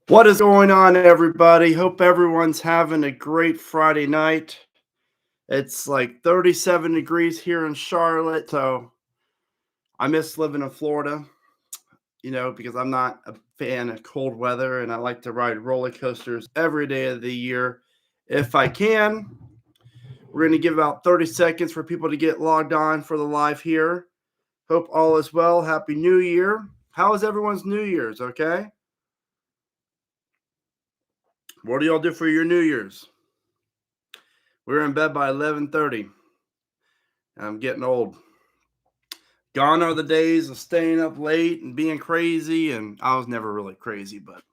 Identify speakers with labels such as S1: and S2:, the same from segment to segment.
S1: What is going on, everybody? Hope everyone's having a great Friday night. It's like 37 degrees here in Charlotte, so I miss living in Florida, because I'm not a fan of cold weather and I like to ride roller coasters every day of the year if I can. We're going to give about 30 seconds for people to get logged on for the live here. Hope all is well. Happy New Year. How is everyone's New Year's? Okay. What do y'all do for your New Year's? We're in bed by 11:30. I'm getting old. Gone are the days of staying up late and being crazy, and I was never really crazy, but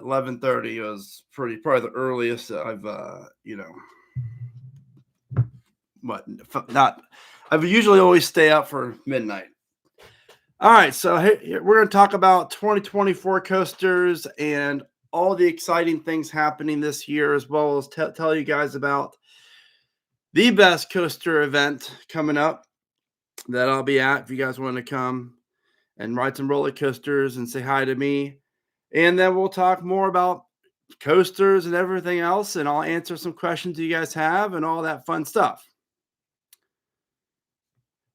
S1: 11:30 was probably the earliest that I've what not I've usually always stay up for midnight. All right, so we're going to talk about 2024 coasters and all the exciting things happening this year, as well as tell you guys about the best coaster event coming up that I'll be at if you guys want to come and ride some roller coasters and say hi to me. And then we'll talk more about coasters and everything else, and I'll answer some questions you guys have and all that fun stuff.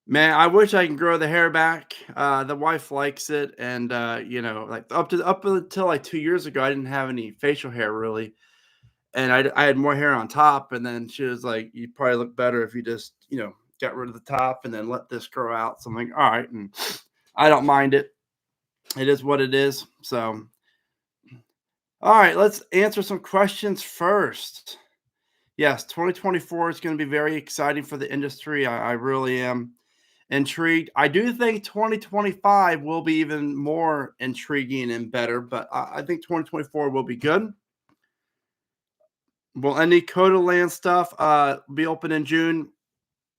S1: Man, I wish I can grow the hair back. The wife likes it, and like up until like 2 years ago, I didn't have any facial hair really, and I had more hair on top. And then she was like, "You probably look better if you just get rid of the top and then let this grow out." So I'm like, "All right," and I don't mind it. It is what it is. So, all right, let's answer some questions first. Yes, 2024 is going to be very exciting for the industry. I really am intrigued. I do think 2025 will be even more intriguing and better, but I think 2024 will be good. Will any Coda Land stuff be open in June?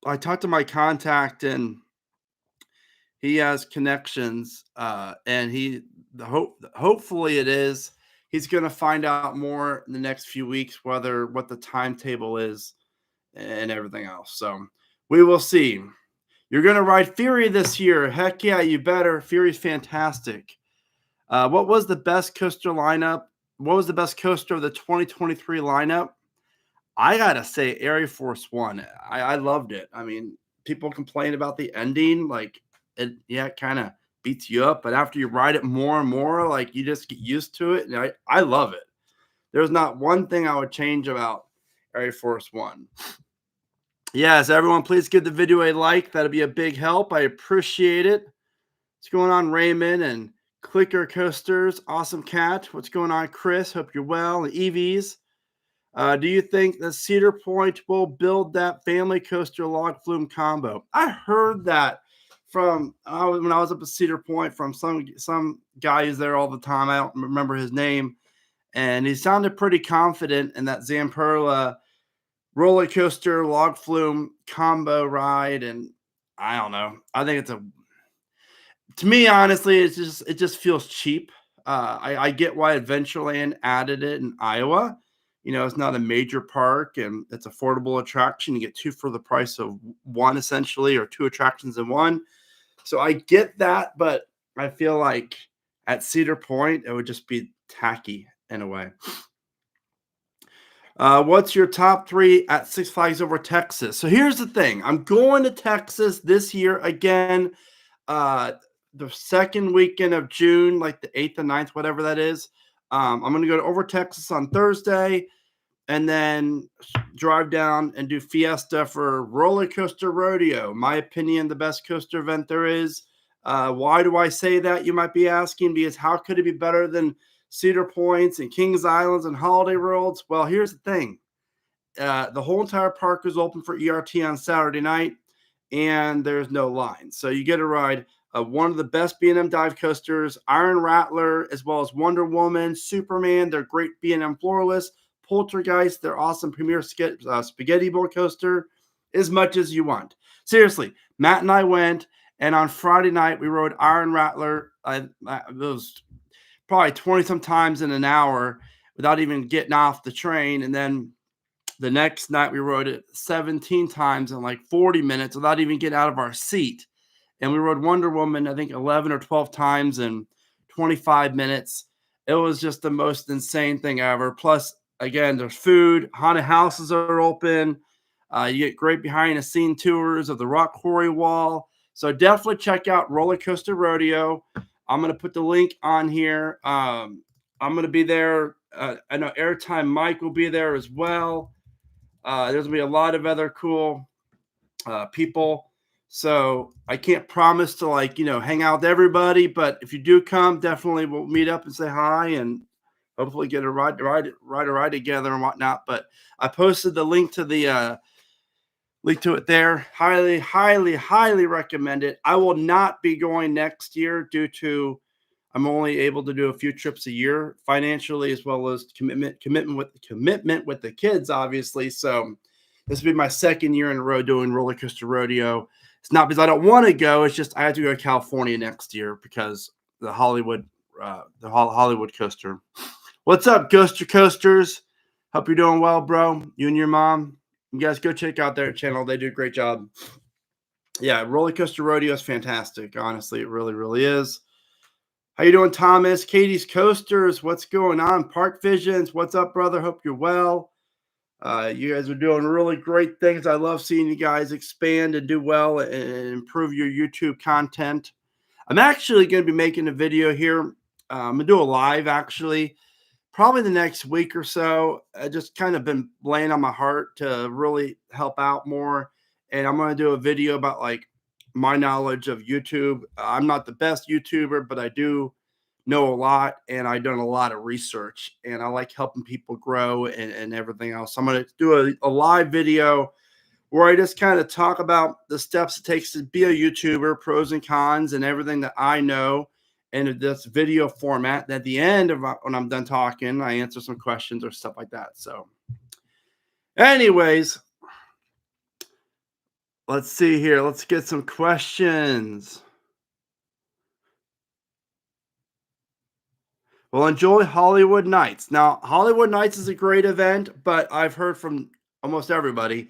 S1: I talked to my contact and he has connections, and hopefully it is. He's going to find out more in the next few weeks what the timetable is and everything else. So we will see. You're going to ride Fury this year. Heck yeah, you better. Fury's fantastic. What was the best coaster lineup? What was the best coaster of the 2023 lineup? I gotta say, Air Force One. I loved it. I mean, people complain about the ending, like it kind of beats you up, but after you ride it more and more, like you just get used to it. And I love it. There's not one thing I would change about Air Force One. Yes, everyone, please give the video a like. That'll be a big help. I appreciate it. What's going on, Raymond and Clicker Coasters? Awesome Cat. What's going on, Chris? Hope you're well. And EVs. Do you think that Cedar Point will build that family coaster log flume combo? I heard that from when I was up at Cedar Point from some guy who's there all the time. I don't remember his name, and he sounded pretty confident in that Zamperla roller coaster log flume combo ride. And I don't know. I think to me, honestly, it just feels cheap. I get why Adventureland added it in Iowa. It's not a major park and it's affordable attraction. You get two for the price of one, essentially, or two attractions in one. So I get that, but I feel like at Cedar Point, it would just be tacky in a way. What's your top three at Six Flags Over Texas? So here's the thing. I'm going to Texas this year again. The second weekend of June, like the 8th and 9th, whatever that is. I'm going to go to Over Texas on Thursday and then drive down and do Fiesta for Roller Coaster Rodeo. My opinion, the best coaster event there is. Why do I say that, you might be asking? Because how could it be better than Cedar Points and Kings Islands and Holiday Worlds? Well, here's the thing. The whole entire park is open for ERT on Saturday night, and there's no line. So you get to ride one of the best B&M dive coasters, Iron Rattler, as well as Wonder Woman, Superman, their great B&M floorless, Poltergeist, their awesome premier spaghetti bowl coaster, as much as you want. Seriously, Matt and I went, and on Friday night, we rode Iron Rattler. It was probably 20-some times in an hour without even getting off the train. And then the next night, we rode it 17 times in like 40 minutes without even getting out of our seat. And we rode Wonder Woman, I think, 11 or 12 times in 25 minutes. It was just the most insane thing ever. Plus, again, there's food, haunted houses are open. You get great behind the scene tours of the Rock Quarry Wall. So definitely check out Roller Coaster Rodeo. I'm gonna put the link on here. I'm gonna be there. I know Airtime Mike will be there as well. There's gonna be a lot of other cool people. So I can't promise to hang out with everybody, but if you do come, definitely we'll meet up and say hi and hopefully get a ride together and whatnot. But I posted the link to it there. Highly, highly, highly recommend it. I will not be going next year due to I'm only able to do a few trips a year financially, as well as commitment with the kids, obviously. So this will be my second year in a row doing Roller Coaster Rodeo. It's not because I don't want to go; it's just I have to go to California next year because the Hollywood coaster. What's up, Ghoster Coasters? Hope you're doing well, bro. You and your mom. You guys go check out their channel; they do a great job. Yeah, Roller Coaster Rodeo is fantastic. Honestly, it really, really is. How you doing, Thomas? Katie's Coasters, what's going on? Park Visions, what's up, brother? Hope you're well. You guys are doing really great things. I love seeing you guys expand and do well and improve your YouTube content. I'm actually going to be making a video here. I'm going to do a live, actually, probably the next week or so. I just kind of been laying on my heart to really help out more. And I'm going to do a video about my knowledge of YouTube. I'm not the best YouTuber, but I do know a lot and I've done a lot of research and I like helping people grow and everything else. I'm going to do a live video where I just kind of talk about the steps it takes to be a YouTuber, pros and cons, and everything that I know in this video format. And at the end of when I'm done talking, I answer some questions or stuff like that. So, anyways, let's see here. Let's get some questions. Well, enjoy Hollywood Nights. Now, Hollywood Nights is a great event, but I've heard from almost everybody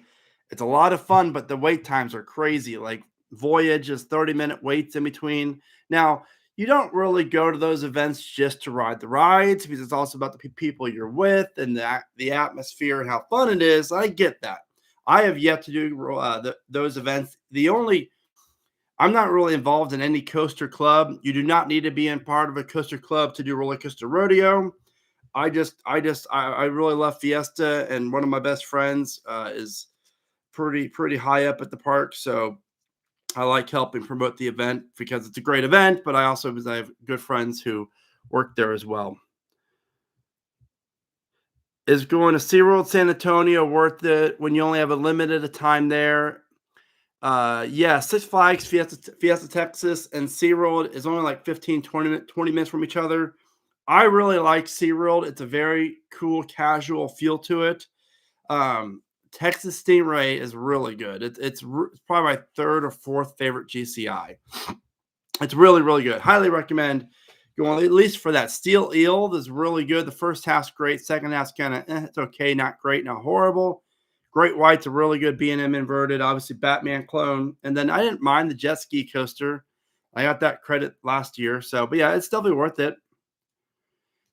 S1: it's a lot of fun, but the wait times are crazy. Like Voyage is 30-minute waits in between. Now, you don't really go to those events just to ride the rides because it's also about the people you're with and the atmosphere and how fun it is. I get that. I have yet to do those events. I'm not really involved in any coaster club. You do not need to be in part of a coaster club to do Roller Coaster Rodeo. I really love Fiesta, and one of my best friends is pretty high up at the park, so I like helping promote the event because it's a great event. But I have good friends who work there as well. Is going to SeaWorld San Antonio worth it when you only have a limited time there? Yeah, Six Flags, Fiesta Texas, and SeaWorld is only like 20 minutes from each other. I really like SeaWorld. It's a very cool, casual feel to it. Texas Stingray is really good. It's probably my third or fourth favorite GCI. It's really, really good. Highly recommend going at least for that. Steel Eel is really good. The first half's great. Second half's kind of it's okay, not great, not horrible. Great White's a really good B&M inverted, obviously Batman clone. And then I didn't mind the jet ski coaster. I got that credit last year. So, but yeah, it's definitely worth it.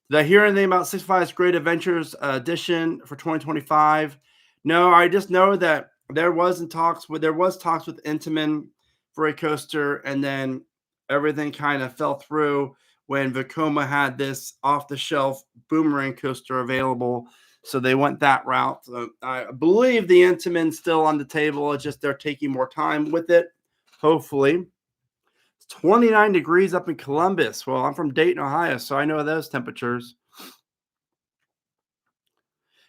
S1: Did I hear anything about Six Flags Great Adventures edition for 2025? No, I just know that there was talks with Intamin for a coaster, and then everything kind of fell through when Vekoma had this off-the-shelf boomerang coaster available. So they went that route. So I believe the Intamin's still on the table. It's just they're taking more time with it, hopefully. It's 29 degrees up in Columbus. Well, I'm from Dayton, Ohio, so I know those temperatures.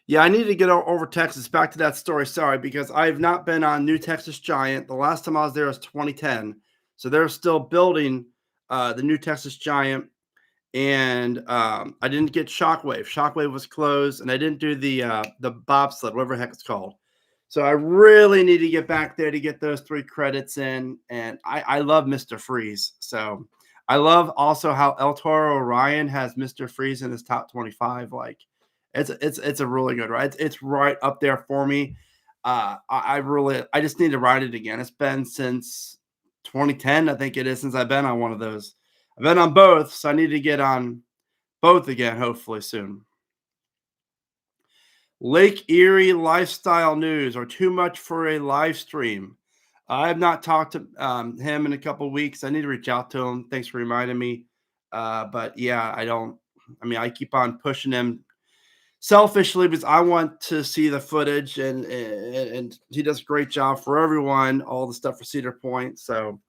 S1: Yeah, I need to get over Texas. Back to that story. Sorry, because I've not been on New Texas Giant. The last time I was there was 2010. So they're still building the New Texas Giant. And I didn't get Shockwave. Shockwave was closed, and I didn't do the bobsled, whatever the heck it's called. So I really need to get back there to get those 3 credits in. And I love Mr. Freeze. So I love also how El Toro Orion has Mr. Freeze in his top 25. Like it's a really good ride. It's right up there for me. I just need to ride it again. It's been since 2010, I think it is, since I've been on one of those. I've been on both, so I need to get on both again, hopefully soon. Lake Erie lifestyle news are too much for a live stream. I have not talked to him in a couple weeks. I need to reach out to him. Thanks for reminding me. But yeah, I don't. I mean, I keep on pushing him selfishly because I want to see the footage, and he does a great job for everyone. All the stuff for Cedar Point. So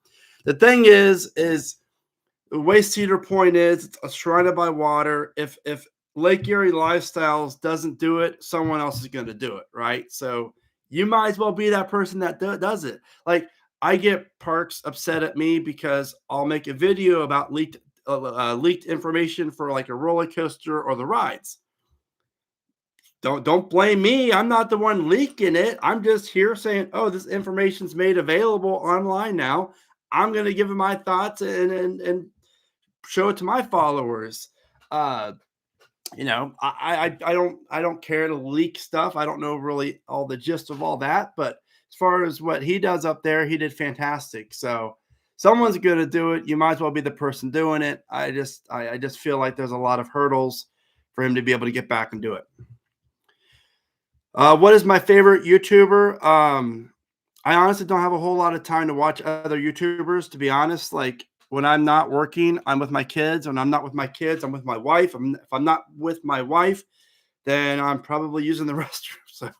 S1: the thing is the way Cedar Point is, it's surrounded by water. If Lake Erie Lifestyles doesn't do it, someone else is going to do it, right? So you might as well be that person that does it. Like I get parks upset at me because I'll make a video about leaked information for like a roller coaster or the rides. Don't blame me. I'm not the one leaking it. I'm just here saying, oh, this information's made available online now. I'm going to give it my thoughts and show it to my followers. Uh, I don't care to leak stuff. I don't know really all the gist of all that, but as far as what he does up there, he did fantastic. So someone's going to do it. You might as well be the person doing it. I just feel like there's a lot of hurdles for him to be able to get back and do it. What is my favorite YouTuber? I honestly don't have a whole lot of time to watch other YouTubers, to be honest. Like when I'm not working, I'm with my kids. When I'm not with my kids, I'm with my wife. If I'm not with my wife, then I'm probably using the restroom. So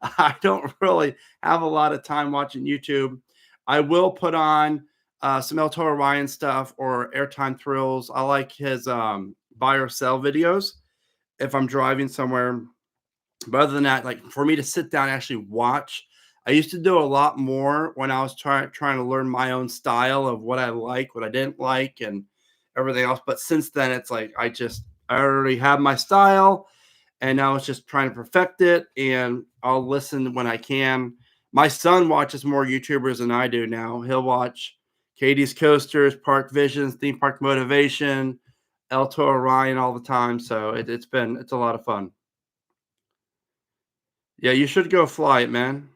S1: I don't really have a lot of time watching YouTube. I will put on some El Toro Ryan stuff or Airtime Thrills. I like his buy or sell videos if I'm driving somewhere. But other than that, like for me to sit down and actually watch, I used to do a lot more when I was trying to learn my own style of what I like, what I didn't like, and everything else. But since then, it's like I already have my style, and now it's just trying to perfect it. And I'll listen when I can. My son watches more YouTubers than I do now. He'll watch Katie's Coasters, Park Visions, Theme Park Motivation, El Toro Ryan all the time. So it's a lot of fun. Yeah, you should go fly it, man.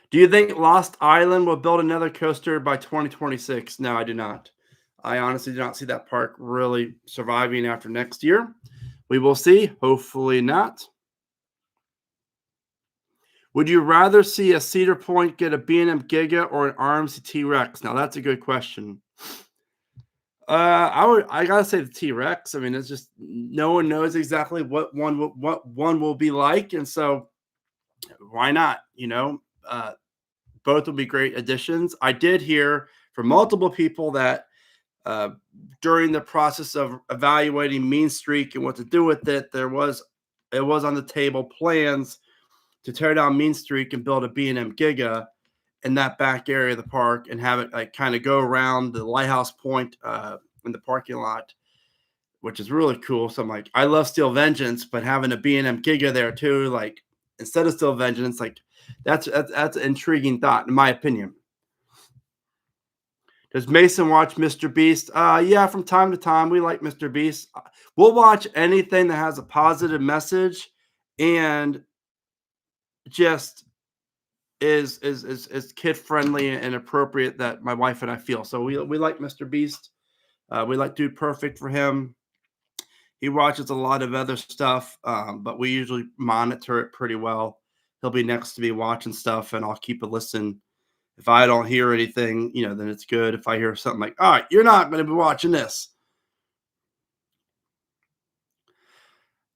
S1: Do you think Lost Island will build another coaster by 2026? No, I do not. I honestly do not see that park really surviving after next year. We will see. Hopefully not. Would you rather see a Cedar Point get a B&M Giga or an RMC T-Rex? Now that's a good question. I gotta say the T-Rex. I mean, it's just no one knows exactly what one will be like, and so why not? Both will be great additions. I did hear from multiple people that uh, during the process of evaluating Mean Streak and what to do with it, it was on the table plans to tear down Mean Streak and build a B&M Giga in that back area of the park and have it like kind of go around the lighthouse point in the parking lot, which is really cool. So I'm like, I love Steel Vengeance, but having a B&M Giga there too, like instead of Steel Vengeance, like that's an intriguing thought in my opinion. Does Mason watch Mr. Beast? Yeah, from time to time we like Mr. Beast. We'll watch anything that has a positive message and just is kid friendly and appropriate that my wife and I feel. So we like Mr. Beast. We like Dude Perfect for him. He watches a lot of other stuff, but we usually monitor it pretty well. He'll be next to me watching stuff, and I'll keep a listen. If I don't hear anything, then it's good. If I hear something like, all right, you're not going to be watching this.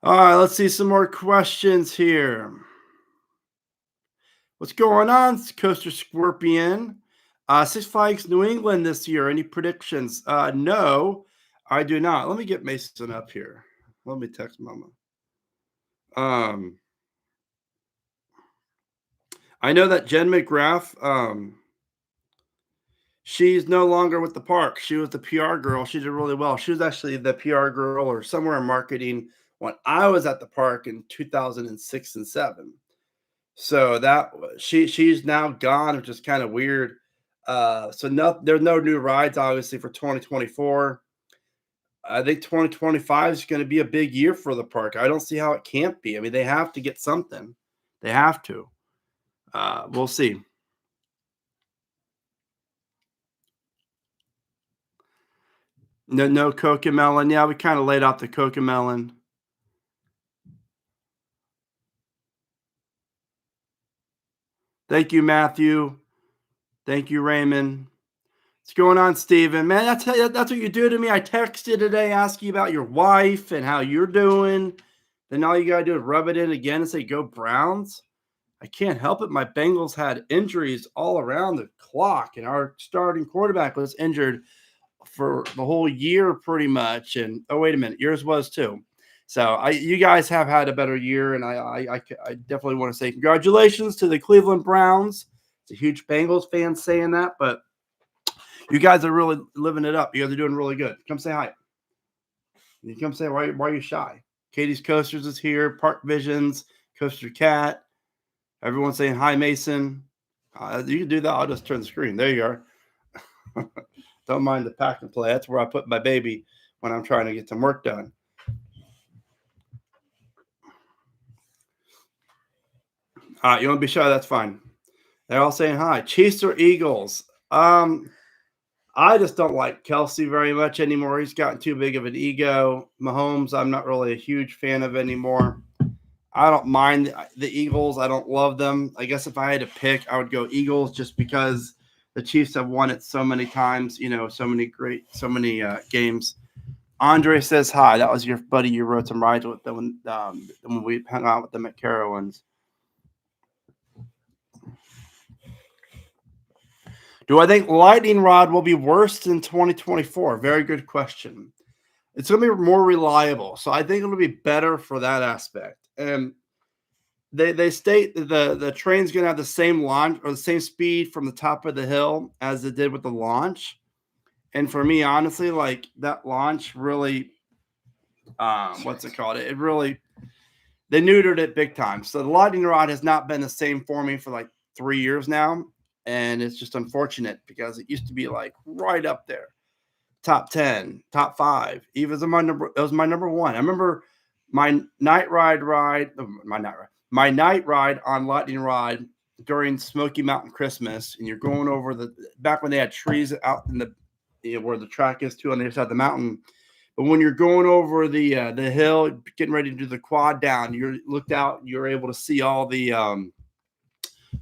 S1: All right, let's see some more questions here. What's going on, Coaster Scorpion? Six Flags New England this year. Any predictions? No, I do not. Let me get Mason up here. Let me text Mama. I know that Jen McGrath, she's no longer with the park. She was the PR girl. She did really well. She was actually the PR girl or somewhere in marketing when I was at the park in 2006 and 7. So she's now gone, which is kind of weird. So there's no new rides obviously for 2024. I think 2025 is going to be a big year for the park. I don't see how it can't be. I mean, they have to get something. They have to. We'll see. No Cocomelon. Yeah, we kinda laid out the Cocomelon. Thank you, Matthew. Thank you, Raymond. What's going on, Steven? Man, that's what you do to me. I text you today, ask you about your wife and how you're doing. Then all you gotta do is rub it in again and say, "Go Browns." I can't help it. My Bengals had injuries all around the clock, and our starting quarterback was injured for the whole year pretty much. And oh, wait a minute, yours was too. So you guys have had a better year, and I definitely want to say congratulations to the Cleveland Browns. It's a huge Bengals fan saying that, but you guys are really living it up. You guys are doing really good. Come say hi. You come say why are you shy? Katie's Coasters is here. Park Visions, Coaster Cat. Everyone's saying hi, Mason. You can do that. I'll just turn the screen. There you are. Don't mind the pack and play. That's where I put my baby when I'm trying to get some work done. All right, you want to be shy? That's fine. They're all saying hi. Chiefs or Eagles? I just don't like Kelsey very much anymore. He's gotten too big of an ego. Mahomes, I'm not really a huge fan of anymore. I don't mind the Eagles. I don't love them. I guess if I had to pick, I would go Eagles just because the Chiefs have won it so many times. So many games. Andre says hi. That was your buddy you rode some rides with when we hung out with them at Carowinds. Do I think Lightning Rod will be worse than 2024? Very good question. It's going to be more reliable, so I think it'll be better for that aspect. And they state that the train's going to have the same launch or the same speed from the top of the hill as it did with the launch. And for me, honestly, like that launch really, what's it called? It really they neutered it big time. So the lightning rod has not been the same for me for like 3 years now, and it's just unfortunate because it used to be like right up there, top 10, top 5. Even as my number, it was my number one. I remember my night ride, my night ride on lightning rod during Smoky Mountain Christmas, and you're going over the back when they had trees out in the where the track is too on the other side of the mountain. But when you're going over the hill, getting ready to do the quad down, you looked out, you're able to see all the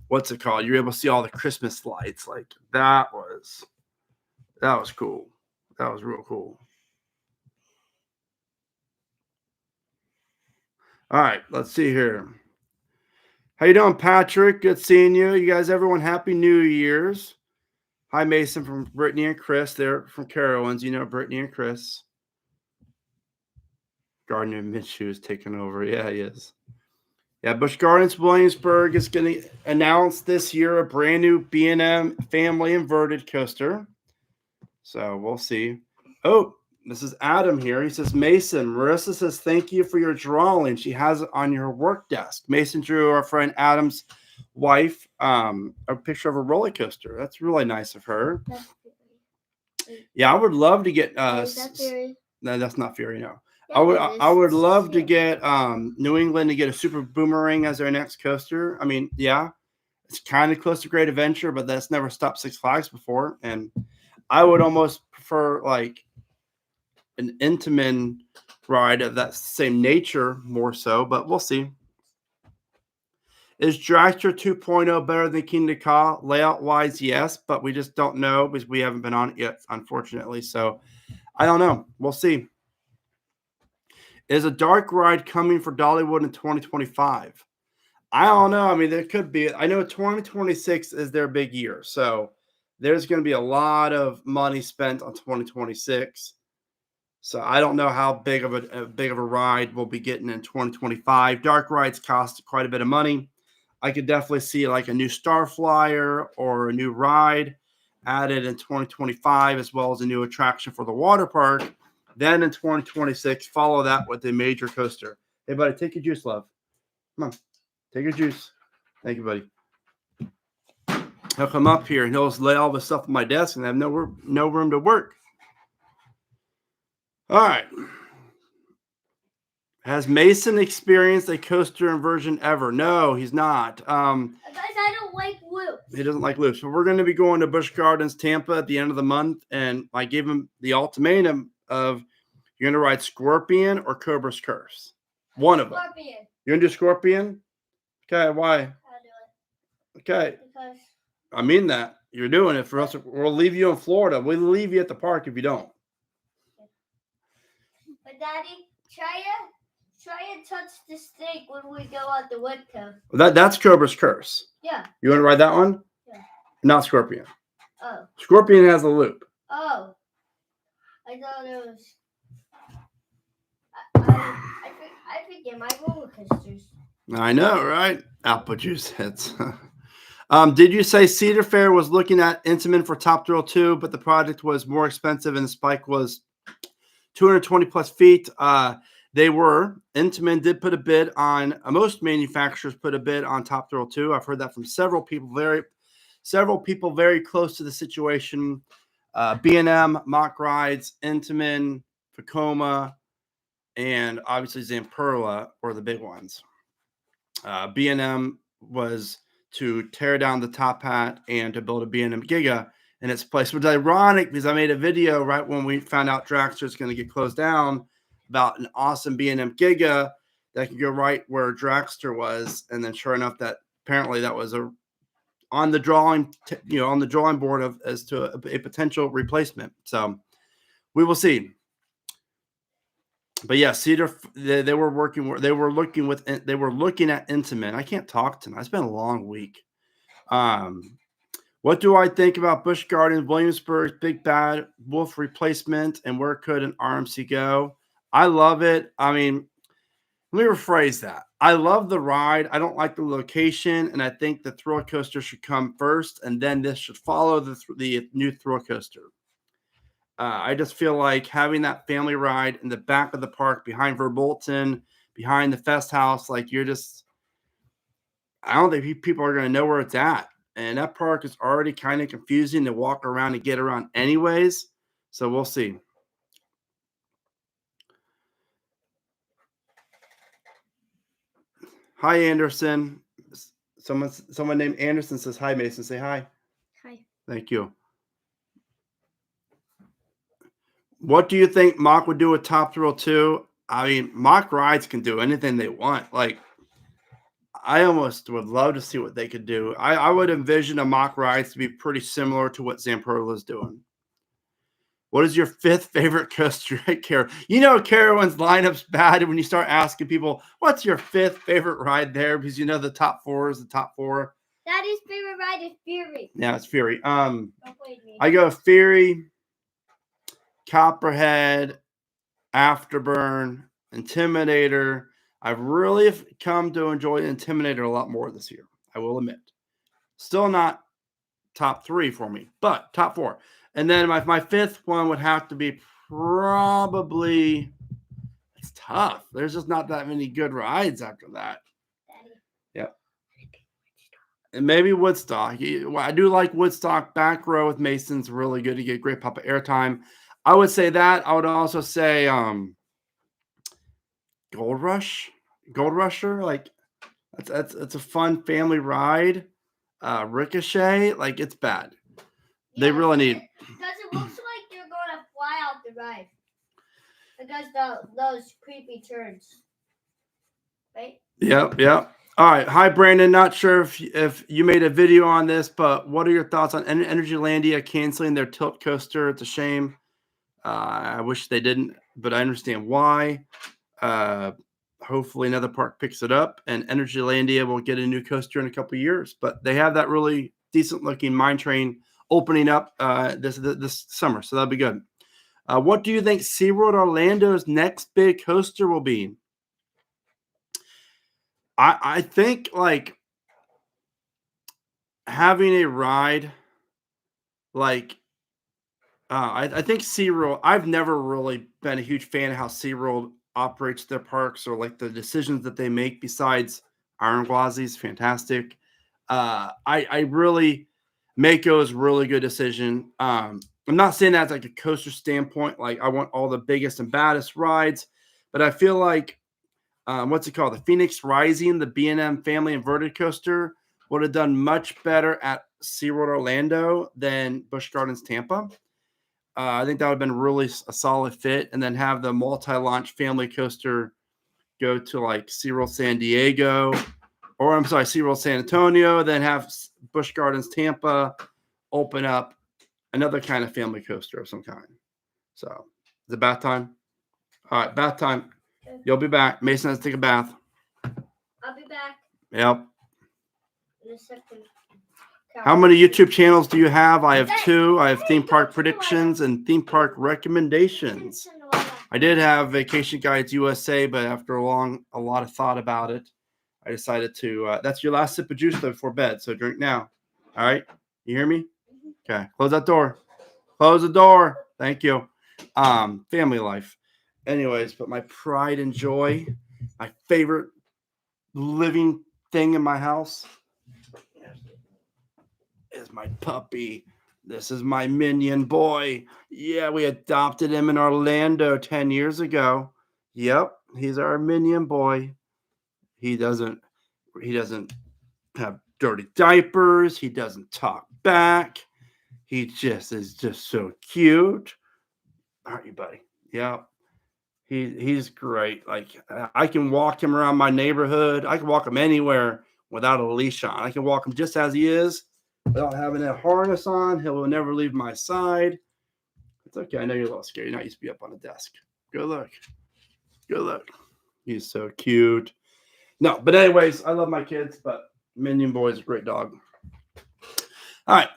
S1: what's it called? You're able to see all the Christmas lights. Like that was cool. That was real cool. All right, let's see here. How you doing, Patrick? Good seeing you. You guys, everyone, happy New Year's. Hi, Mason from Brittany and Chris. They're from Carowinds. You know Brittany and Chris. Gardner Minshew is taking over. Yeah, he is. Yeah, Busch Gardens Williamsburg is going to announce this year a brand new B&M family inverted coaster. So we'll see. Oh, this is Adam here. He says, Mason, Marissa says, thank you for your drawing. She has it on your work desk. Mason drew our friend Adam's wife a picture of a roller coaster. That's really nice of her. Yeah, I would love to get no, that's not Fury, no. I would love to get New England to get a Super Boomerang as their next coaster. I mean, yeah, it's kind of close to Great Adventure, but that's never stopped Six Flags before. And I would almost prefer like an Intamin ride of that same nature more so, but we'll see. Is Dragster 2.0 better than Kingda Ka? Layout wise, yes, but we just don't know because we haven't been on it yet, unfortunately. So I don't know. We'll see. Is a dark ride coming for Dollywood in 2025? I don't know. I mean, there could be. I know 2026 is their big year. So there's going to be a lot of money spent on 2026. So I don't know how big of a ride we'll be getting in 2025. Dark rides cost quite a bit of money. I could definitely see like a new Star Flyer or a new ride added in 2025, as well as a new attraction for the water park. Then in 2026, follow that with a major coaster. Hey, buddy, take your juice, love. Come on, take your juice. Thank you, buddy. He'll come up here and he'll just lay all the stuff on my desk and I have no room to work. All right. Has Mason experienced a coaster inversion ever? No, he's not.
S2: Guys, I don't like loops.
S1: He doesn't like loops. So we're going to be going to Busch Gardens, Tampa at the end of the month, and I gave him the ultimatum of you're going to ride Scorpion or Cobra's Curse. One of them.
S2: Scorpion.
S1: You're going to do Scorpion? Okay, why?
S2: I'll do it.
S1: Okay.
S2: Because
S1: I mean that. You're doing it for us. We'll leave you in Florida. We'll leave you at the park if you don't.
S2: But Daddy, try and touch the snake when we go on the woodcut.
S1: That's Cobra's Curse.
S2: Yeah.
S1: You want to ride that one?
S2: Yeah.
S1: Not Scorpion.
S2: Oh.
S1: Scorpion has a loop.
S2: Oh. I thought it was. I forget my roller coasters.
S1: I know, right? Apple juice hits. Did you say Cedar Fair was looking at Intamin for Top Thrill 2, but the project was more expensive and the spike was 220 plus feet? They were. Intamin did put a bid on, most manufacturers put a bid on Top Thrill 2. I've heard that from several people very close to the situation. B&M, Mock Rides, Intamin, Tacoma, and obviously Zamperla were the big ones. B&M was to tear down the Top Hat and to build a B&M Giga in its place, which is ironic because I made a video right when we found out Dragster is going to get closed down about an awesome B&M Giga that could go right where Dragster was, and then sure enough, that apparently that was on the drawing board as to a potential replacement. So we will see. But yeah, Cedar, they were looking at Intamin. I can't talk tonight. It's been a long week. What do I think about Busch Gardens, Williamsburg's Big Bad Wolf replacement, and where could an RMC go? I love it. I mean, let me rephrase that. I love the ride. I don't like the location, and I think the thrill coaster should come first, and then this should follow the new thrill coaster. I just feel like having that family ride in the back of the park behind Verbolten, behind the Fest House, like I don't think people are going to know where it's at. And that park is already kind of confusing to walk around and get around anyways. So we'll see. Hi, Anderson. Someone named Anderson says hi, Mason. Say hi.
S2: Hi.
S1: Thank you. What do you think Mock would do with Top Thrill 2? I mean, Mock Rides can do anything they want. Like, I almost would love to see what they could do. I would envision a Mock Rides to be pretty similar to what Zamperla is doing. What is your fifth favorite coaster, Kara? You know Carowin's lineup's bad when you start asking people, what's your fifth favorite ride there? Because you know the top four is the top four.
S2: Daddy's favorite ride is Fury.
S1: Yeah, it's Fury.
S2: Don't blame me.
S1: I go Fury, Copperhead, Afterburn, Intimidator. I've really come to enjoy Intimidator a lot more this year, I will admit. Still not top three for me, but top four. And then my fifth one would have to be probably, it's tough. There's just not that many good rides after that.
S2: Daddy.
S1: Yep. And maybe Woodstock. I do like Woodstock. Back row with Mason's really good to get great pop of airtime. I would say that. I would also say Gold Rusher. Like that's a fun family ride. Ricochet, like it's bad. They really need.
S2: Because it looks like you're going to fly out the ride. Because those creepy turns. Right?
S1: Yep. All right. Hi, Brandon. Not sure if you made a video on this, but what are your thoughts on Energylandia canceling their tilt coaster? It's a shame. I wish they didn't, but I understand why. Hopefully another park picks it up, and Energylandia will get a new coaster in a couple of years. But they have that really decent-looking mine train opening up this summer, so that'll be good. What do you think SeaWorld Orlando's next big coaster will be? I think like having a ride like I think SeaWorld, I've never really been a huge fan of how SeaWorld operates their parks or like the decisions that they make besides Iron Gwazi's fantastic. I really, Mako is a really good decision. I'm not saying that's like a coaster standpoint. Like I want all the biggest and baddest rides, but I feel like, what's it called? The Phoenix Rising, the B&M family inverted coaster would have done much better at SeaWorld Orlando than Busch Gardens Tampa. I think that would have been really a solid fit, and then have the multi-launch family coaster go to like SeaWorld San Diego, or I'm sorry, SeaWorld San Antonio, then have Busch Gardens Tampa open up another kind of family coaster of some kind. So, is it bath time? All right, bath time. You'll be back. Mason has to take a bath.
S2: I'll be back
S1: Yep.
S2: in a second.
S1: How many YouTube channels do you have? I have 2. I have Theme Park Predictions and Theme Park Recommendations. I did have Vacation Guides USA, but after a lot of thought about it, I decided to. That's your last sip of juice though before bed, so drink now. All right, you hear me? Okay, close that door. Close the door. Thank you. Family life. Anyways, but my pride and joy, my favorite living thing in my house is my puppy. This is my minion boy. Yeah, we adopted him in Orlando 10 years ago. Yep, he's our minion boy. He doesn't have dirty diapers. He doesn't talk back. He just is just so cute. Aren't you, buddy? Yep. He's great. Like I can walk him around my neighborhood. I can walk him anywhere without a leash on. I can walk him just as he is without having a harness on. He will never leave my side. It's okay. I know you're a little scared. You're not used to be up on a desk. Good luck. Good luck. He's so cute. No, but anyways, I love my kids, but Minion Boy's a great dog. All right.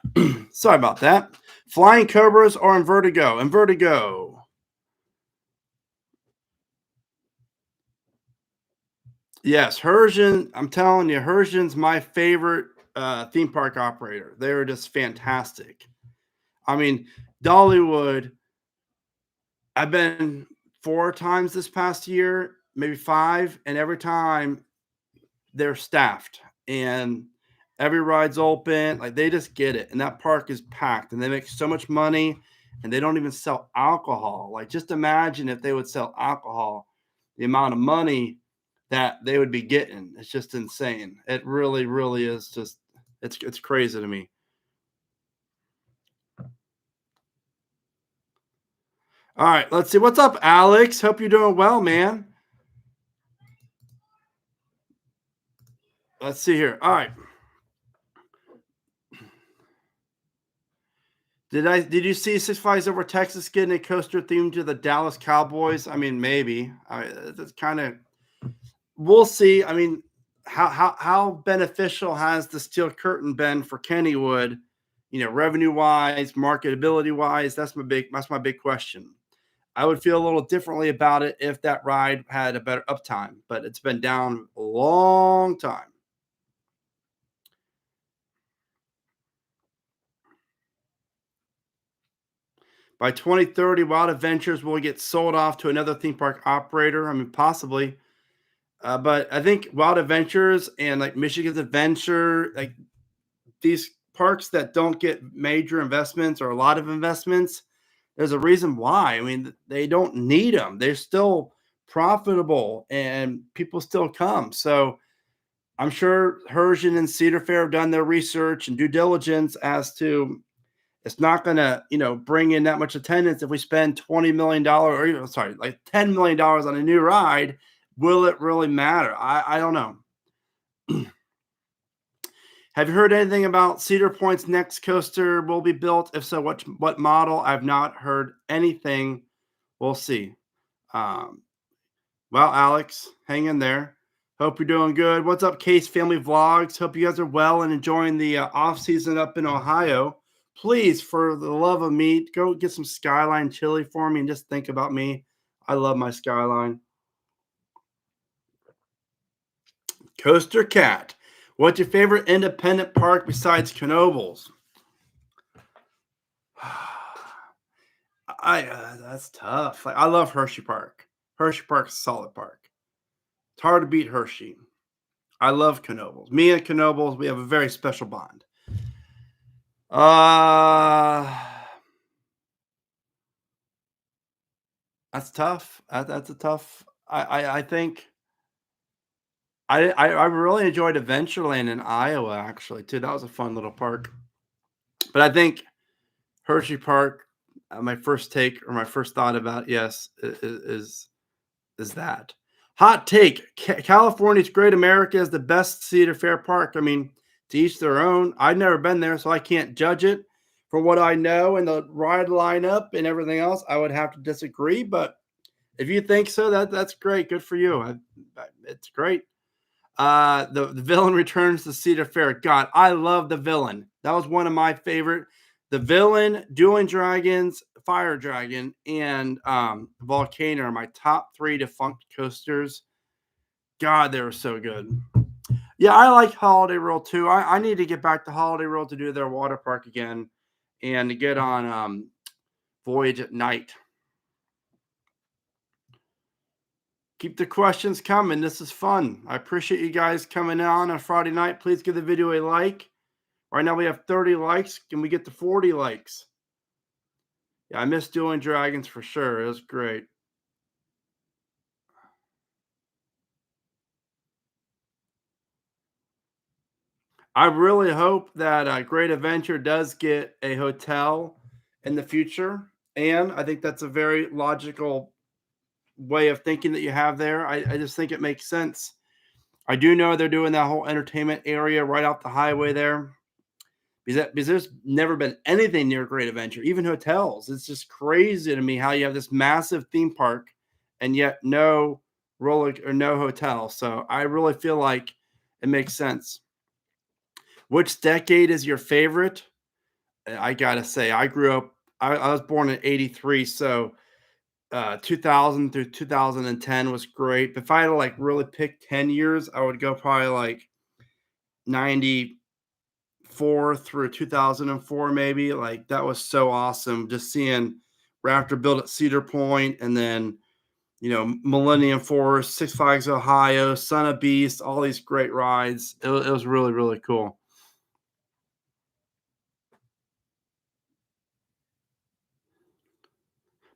S1: Sorry about that. Flying Cobras or in Vertigo? In Vertigo. Yes, Hersian. I'm telling you, Hersian's my favorite theme park operator. They're just fantastic. I mean, Dollywood, I've been 4 times this past year, maybe 5, and every time they're staffed and every ride's open. Like they just get it. And that park is packed and they make so much money and they don't even sell alcohol. Like just imagine if they would sell alcohol, the amount of money that they would be getting. It's just insane. It really, really is just it's crazy to me. All right, let's see. What's up, Alex? Hope you're doing well, man. Let's see here. All right. Did you see Six Flags Over Texas getting a coaster themed to the Dallas Cowboys? I mean, maybe. That's kind of we'll see. I mean, how beneficial has the steel curtain been for Kennywood? You know, revenue wise, marketability wise. That's my big question. I would feel a little differently about it if that ride had a better uptime, but it's been down a long time. By 2030, Wild Adventures will get sold off to another theme park operator. I mean, possibly. But I think Wild Adventures and like Michigan's Adventure, like these parks that don't get major investments or a lot of investments, there's a reason why. I mean, they don't need them. They're still profitable and people still come. So I'm sure Hersian and Cedar Fair have done their research and due diligence as to it's not going to, bring in that much attendance if we spend $20 million or sorry, like $10 million on a new ride. Will it really matter? I don't know. Have you heard anything about Cedar Point's next coaster will be built? If so, what model? I've not heard anything. We'll see. Um, well, Alex, hang in there. Hope you're doing good. What's up, Case Family Vlogs? Hope you guys are well and enjoying the off season up in Ohio. Please, for the love of meat, go get some Skyline chili for me and just think about me. I love my Skyline. Coaster Cat. What's your favorite independent park besides Knoebels? That's tough. Like I love Hershey Park. Hershey Park's a solid park. It's hard to beat Hershey. I love Knoebels. Me and Knoebels, we have a very special bond. That's tough. That's a tough. I think I really enjoyed Adventureland in Iowa actually too. That was a fun little park. But I think Hershey Park my first take or my first thought about yes is that. Hot take: California's Great America is the best Cedar Fair park. I mean, to each their own. I've never been there, so I can't judge it. From what I know and the ride lineup and everything else, I would have to disagree. But if you think so, that's great. Good for you. It's great. The villain returns to Cedar Fair. God, I love the villain. That was one of my favorite. The villain, Dueling Dragons, Fire Dragon, and Volcano are my top 3 defunct coasters. God, they were so good. Yeah, I like Holiday World too. I need to get back to Holiday World to do their water park again and to get on Voyage at Night. Keep the questions coming. This is fun. I appreciate you guys coming on a Friday night. Please give the video a like. Right now we have 30 likes. Can we get to 40 likes? Yeah, I miss Dueling Dragons for sure. It was great. I really hope that Great Adventure does get a hotel in the future. And I think that's a very logical way of thinking that you have there. I just think it makes sense. I do know they're doing that whole entertainment area right off the highway there. Because there's never been anything near Great Adventure, even hotels. It's just crazy to me how you have this massive theme park and yet no roller or no hotel. So I really feel like it makes sense. Which decade is your favorite? I gotta say, I grew up. I was born in '83, so 2000 through 2010 was great. But if I had to like really pick 10 years, I would go probably like 94 through 2004, maybe. Like that was so awesome. Just seeing Raptor build at Cedar Point, and then Millennium Force, Six Flags Ohio, Son of Beast, all these great rides. It was really really cool.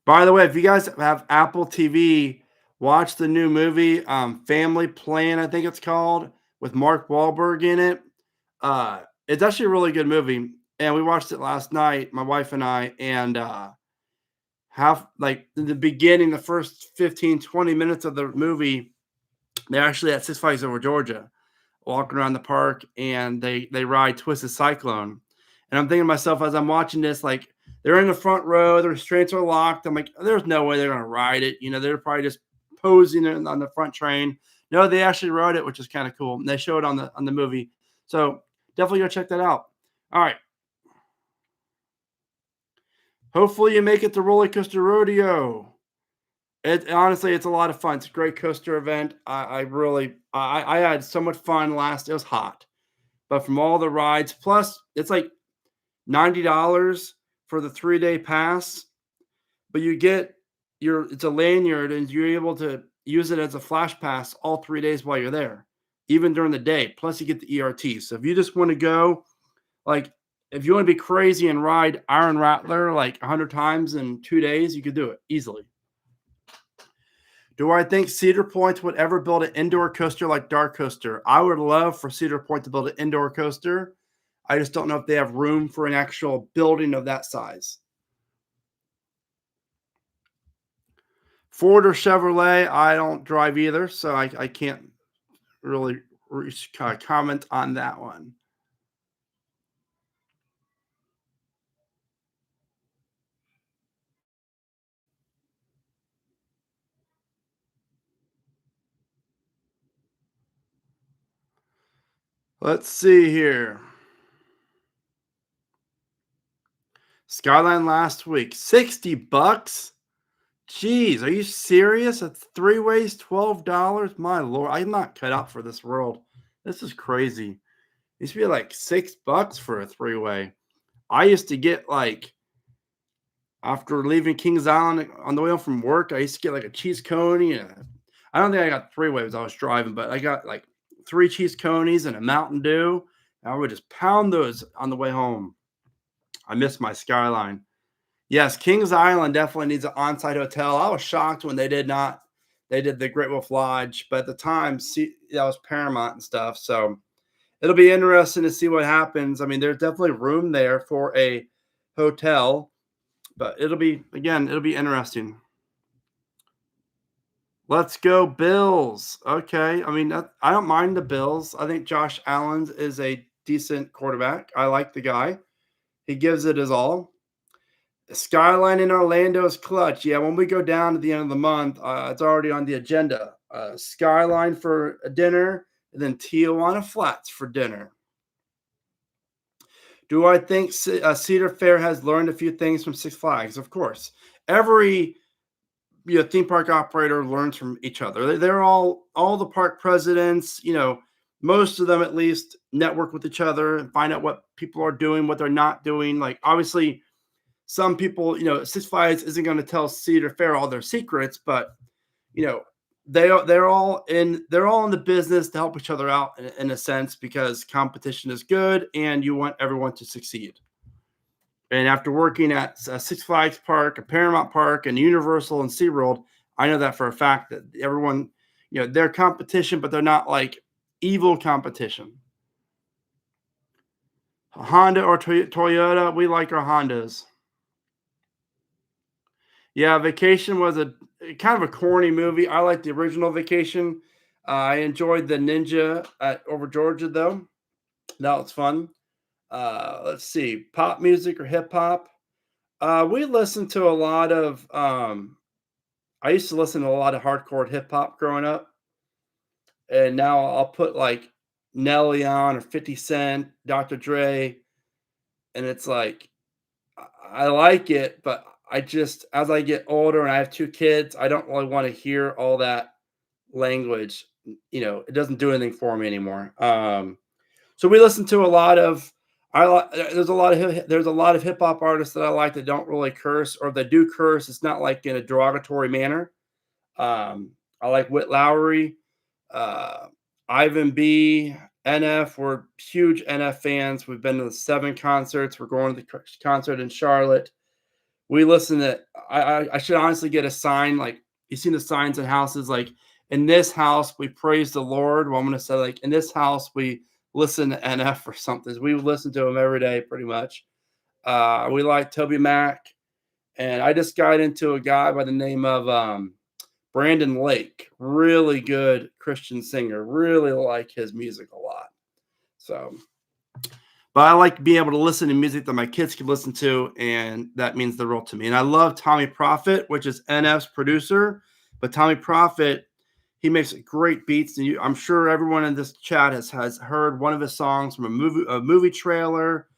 S1: By the way, if you guys have Apple TV, watch the new movie, Family Plan, I think it's called, with Mark Wahlberg in it. It's actually a really good movie, and we watched it last night, my wife and I, and half like in the beginning, the first 15, 20 minutes of the movie, they're actually at Six Flags Over Georgia, walking around the park, and they ride Twisted Cyclone. And I'm thinking to myself as I'm watching this, like they're in the front row, the restraints are locked. I'm like, there's no way they're gonna ride it. They're probably just posing on the front train. No, they actually rode it, which is kind of cool. And they show it on the movie. So definitely go check that out. All right. Hopefully you make it to Roller Coaster Rodeo. It honestly, it's a lot of fun. It's a great coaster event. I really I had so much fun last. It was hot, but from all the rides, plus it's like $90 for the 3-day pass, but you get it's a lanyard and you're able to use it as a flash pass all 3 days while you're there, even during the day. Plus, you get the ERT. So if you just want to go, like, if you want to be crazy and ride Iron Rattler like 100 times in 2 days, you could do it easily. Do I think Cedar Point would ever build an indoor coaster like Dark Coaster? I would love for Cedar Point to build an indoor coaster. I just don't know if they have room for an actual building of that size. Ford or Chevrolet, I don't drive either, so I can't really comment on that one. Let's see here. Skyline last week, $60. Jeez, are you serious? That's 3 ways, $12. My lord, I'm not cut out for this world. This is crazy. It used to be like $6 for a 3-way. I used to get like after leaving Kings Island on the way home from work, I used to get like a cheese coney. And I don't think I got 3-ways. I was driving, but I got like 3 cheese conies and a Mountain Dew. And I would just pound those on the way home. I miss my Skyline. Yes, Kings Island definitely needs an on-site hotel. I was shocked when they did not. They did the Great Wolf Lodge, but at the time, that was Paramount and stuff. So it'll be interesting to see what happens. I mean, there's definitely room there for a hotel. But it'll be interesting. Let's go Bills. Okay. I mean, I don't mind the Bills. I think Josh Allen is a decent quarterback. I like the guy. He gives it his all. Skyline in Orlando is clutch. Yeah, when we go down to the end of the month, it's already on the agenda. Skyline for a dinner, and then Tijuana Flats for dinner. Do I think Cedar Fair has learned a few things from Six Flags? Of course. Every theme park operator learns from each other. They're all the park presidents, most of them at least network with each other and find out what people are doing, what they're not doing. Like obviously some people, Six Flags isn't going to tell Cedar Fair all their secrets, but you know, they're all in the business to help each other out in a sense because competition is good and you want everyone to succeed. And after working at Six Flags Park, a Paramount Park, and Universal and SeaWorld, I know that for a fact that everyone, they're competition, but they're not like evil competition. Honda or Toyota, we like our Hondas. Yeah, Vacation was a kind of a corny movie. I like the original Vacation. I enjoyed the Ninja at Over Georgia though. That was fun. Let's see, pop music or hip hop. We listened to a lot of. I used to listen to a lot of hardcore hip hop growing up, and now I'll put like Nelly on or 50 Cent, Dr. Dre, and it's like I like it, but I just as I get older and I have two kids, I don't really want to hear all that language. It doesn't do anything for me anymore. So we listen to a lot of. There's a lot of hip hop artists that I like that don't really curse, or if they do curse, it's not like in a derogatory manner. I like Whit Lowry, uh, Ivan B, NF. We're huge NF fans. We've been to the 7 concerts. We're going to the concert in Charlotte. We listen to. I should honestly get a sign like you seen the signs in houses like in this house we praise the Lord. Well, I'm gonna say like in this house we listen to NF or something. We listen to them every day pretty much. We like Toby Mac, and I just got into a guy by the name of Brandon Lake, really good Christian singer. Really like his music a lot. So, but I like being able to listen to music that my kids can listen to, and that means the world to me. And I love Tommy Profit, which is NF's producer. But Tommy Profit, he makes great beats, and I'm sure everyone in this chat has heard one of his songs from a movie trailer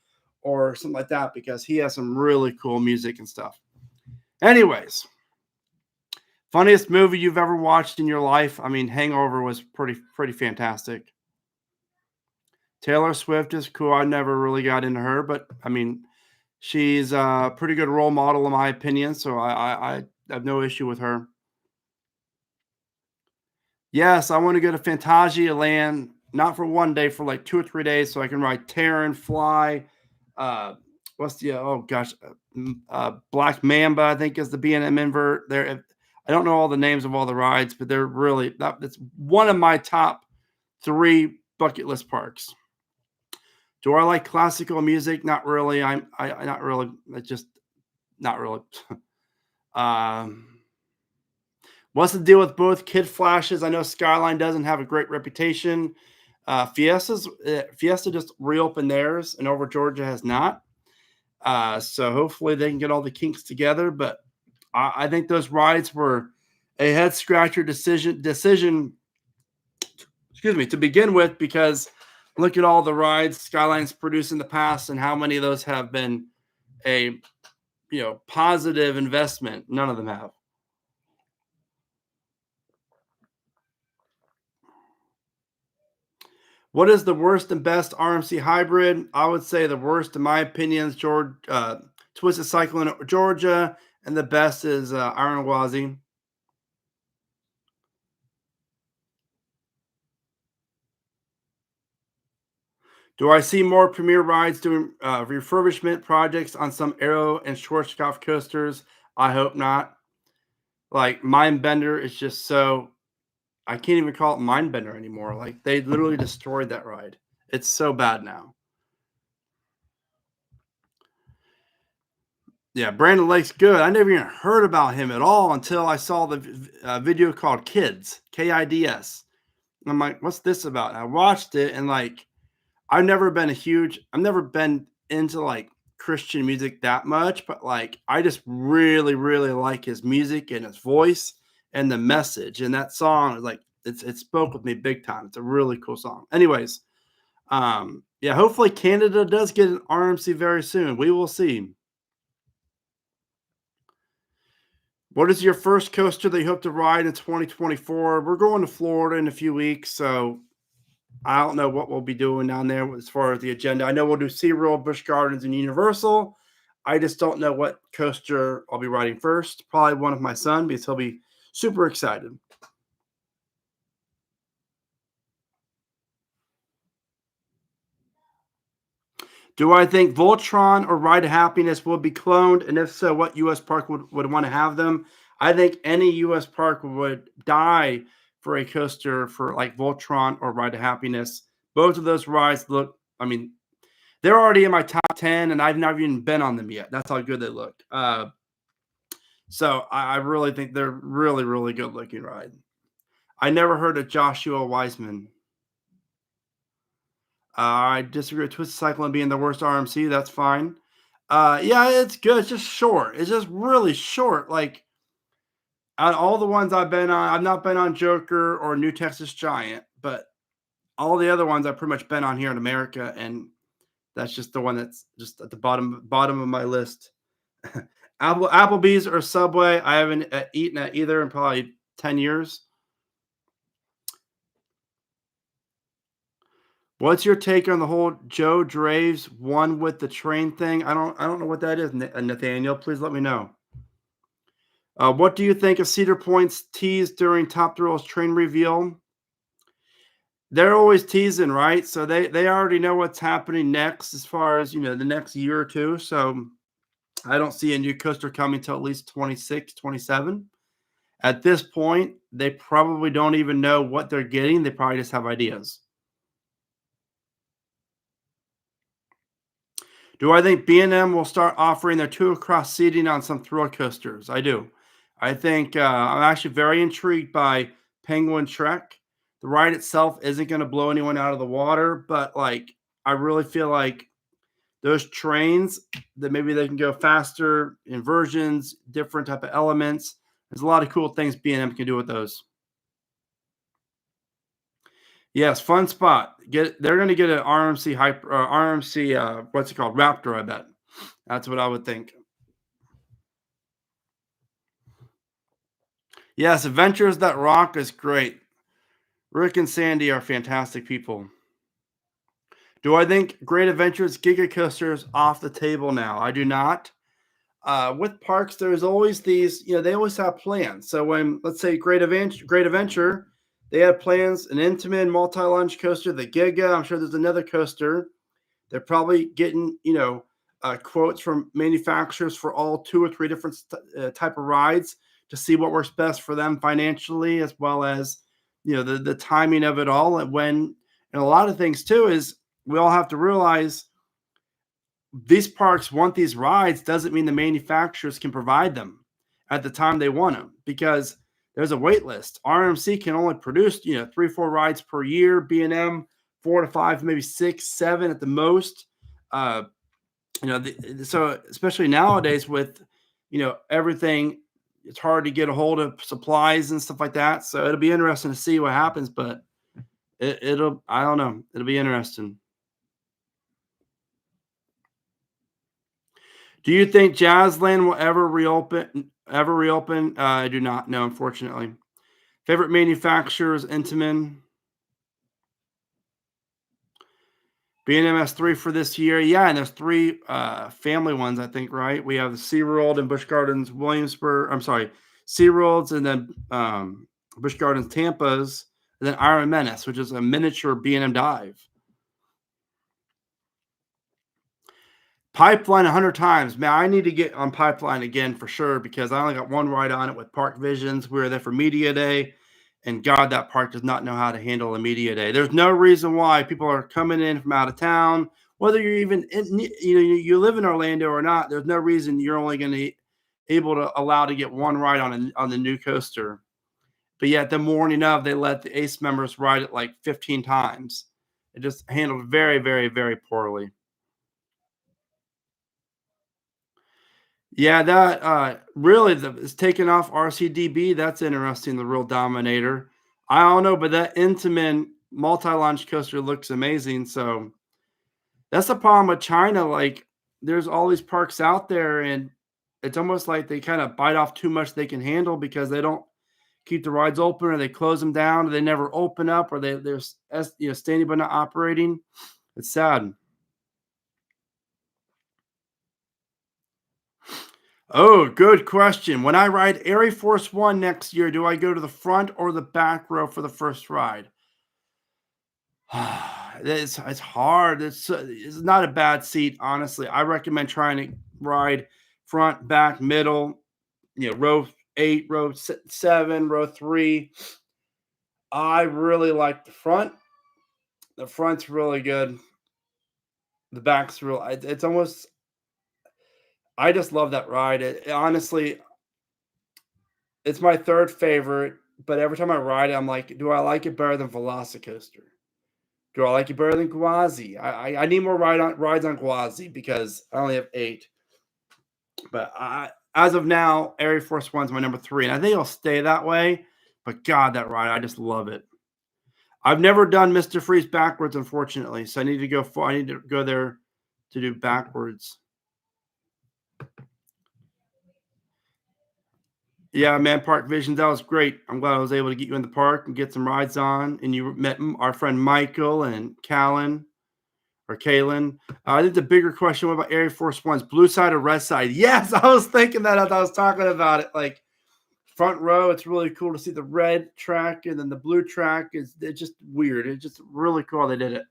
S1: or something like that because he has some really cool music and stuff. Anyways, funniest movie you've ever watched in your life? I mean, Hangover was pretty fantastic. Taylor Swift is cool. I never really got into her, but I mean, she's a pretty good role model in my opinion. So I have no issue with her. Yes, I want to go to Fantasia Land, not for one day, for like 2 or 3 days, so I can ride Terran, Fly. Uh, what's the oh gosh, Black Mamba, I think is the B&M invert. There, I don't know all the names of all the rides, but they're really that's one of my top 3 bucket list parks. Do I like classical music? Not really. I not really. It's just not really. um, What's the deal with both Kid Flashes? I know Skyline doesn't have a great reputation. Fiesta just reopened theirs, and Over Georgia has not. So hopefully they can get all the kinks together. But I think those rides were a head scratcher decision. Excuse me, to begin with, because look at all the rides Skyline's produced in the past, and how many of those have been a positive investment. None of them have. What is the worst and best RMC hybrid? I would say the worst, in my opinion, is Twisted Cycle in Georgia, and the best is Iron Gwazi. Do I see more Premier rides doing refurbishment projects on some Aero and Schwarzkopf coasters? I hope not. Like Mindbender is just so I can't even call it Mindbender anymore. Like they literally destroyed that ride. It's so bad now. Yeah, Brandon Lake's good. I never even heard about him at all until I saw the video called Kids, Kids. I'm like, what's this about? And I watched it and like, I've never been into like Christian music that much, but like, I just really, really like his music and his voice and the message. And that song is like, it spoke with me big time. It's a really cool song. Anyways, yeah, hopefully Canada does get an RMC very soon. We will see. What is your first coaster that you hope to ride in 2024? We're going to Florida in a few weeks, so I don't know what we'll be doing down there as far as the agenda. I know we'll do SeaWorld, Busch Gardens, and Universal. I just don't know what coaster I'll be riding first. Probably one of my son because he'll be super excited. Do I think Voltron or Ride of Happiness will be cloned? And if so, what US park would want to have them? I think any US park would die for a coaster for like Voltron or Ride of Happiness. Both of those rides look, I mean, they're already in my top 10, and I've not even been on them yet. That's how good they look. So I really think they're really, really good looking ride. I never heard of Joshua Wiseman. I disagree with Twisted Cyclone being the worst RMC. That's fine. Yeah, it's good. It's just short. It's just really short. Like out of all the ones I've been on, I've not been on Joker or New Texas Giant, but all the other ones I've pretty much been on here in America, and that's just the one that's just at the bottom of my list. Applebee's or Subway. I haven't eaten at either in probably 10 years. What's your take on the whole Joe Draves one with the train thing? I don't know what that is, Nathaniel. Please let me know. What do you think of Cedar Point's tease during Top Thrills train reveal? They're always teasing, right? So they already know what's happening next as far as the next year or two. So I don't see a new coaster coming till at least 26, 27. At this point, they probably don't even know what they're getting. They probably just have ideas. Do I think B&M will start offering their two across seating on some thrill coasters? I do. I think I'm actually very intrigued by Penguin Trek. The ride itself isn't going to blow anyone out of the water, but like I really feel like those trains that maybe they can go faster, inversions, different type of elements. There's a lot of cool things B&M can do with those. Yes, fun spot. They're going to get an RMC RMC what's it called? Raptor, I bet. That's what I would think. Yes, Adventures That Rock is great. Rick and Sandy are fantastic people. Do I think Great Adventures Giga Coaster is off the table now? I do not. With parks, there's always these, they always have plans. So when, let's say, Great Adventure, they have plans, an Intamin multi-launch coaster, the Giga. I'm sure there's another coaster. They're probably getting, quotes from manufacturers for all two or three different type of rides to see what works best for them financially, as well as, the timing of it all. And a lot of things too is we all have to realize these parks want these rides doesn't mean the manufacturers can provide them at the time they want them because there's a wait list. RMC can only produce 3-4 rides per year. B&M 4 to 5, maybe 6, 7 at the most. So especially nowadays with everything, it's hard to get a hold of supplies and stuff like that. So it'll be interesting to see what happens, but it'll I don't know. It'll be interesting. Do you think Jazzland will ever reopen? I do not know, unfortunately. Favorite manufacturers, Intamin. B&M has 3 for this year. Yeah, and there's 3 family ones, I think, right? We have the SeaWorld and Busch Gardens Williamsburg. I'm sorry, SeaWorld's and then Busch Gardens Tampa's, and then Iron Menace, which is a miniature B&M dive. Pipeline 100 times. Man, I need to get on Pipeline again for sure because I only got one ride on it with Park Visions. We were there for Media Day, and God, that park does not know how to handle a Media Day. There's no reason why people are coming in from out of town whether you're even you live in Orlando or not, there's no reason you're only going to able to allow to get one ride on the new coaster. But yet the morning of, they let the Ace members ride it like 15 times. It just handled very, very, very poorly. Yeah, that really is taking off RCDB. That's interesting. The real dominator. I don't know, but that Intamin multi-launch coaster looks amazing. So that's the problem with China. Like, there's all these parks out there, and it's almost like they kind of bite off too much they can handle because they don't keep the rides open, or they close them down, or they never open up, or they're standing but not operating. It's sad. Oh, good question. When I ride Air Force One next year, do I go to the front or the back row for the first ride? It's hard. It's not a bad seat, honestly. I recommend trying to ride front, back, middle. Row 8, row 7, row 3. I really like the front. The front's really good. The back's real. It's almost. I just love that ride. Honestly, it's my third favorite. But every time I ride it, I'm like, do I like it better than Velocicoaster? Do I like it better than Gwazi? I need more rides on Gwazi because I only have 8. But as of now, Air Force One's my number 3, and I think it'll stay that way. But God, that ride, I just love it. I've never done Mr. Freeze backwards, unfortunately, so I need to go. I need to go there to do backwards. Yeah, man, Park Visions, that was great. I'm glad I was able to get you in the park and get some rides on, and you met our friend Michael and Callan or Kalen. I think the bigger question: what about Air Force One's blue side or red side? Yes, I was thinking that as I was talking about it. Like, front row, it's really cool to see the red track, and then the blue track it's just weird. It's just really cool they did it.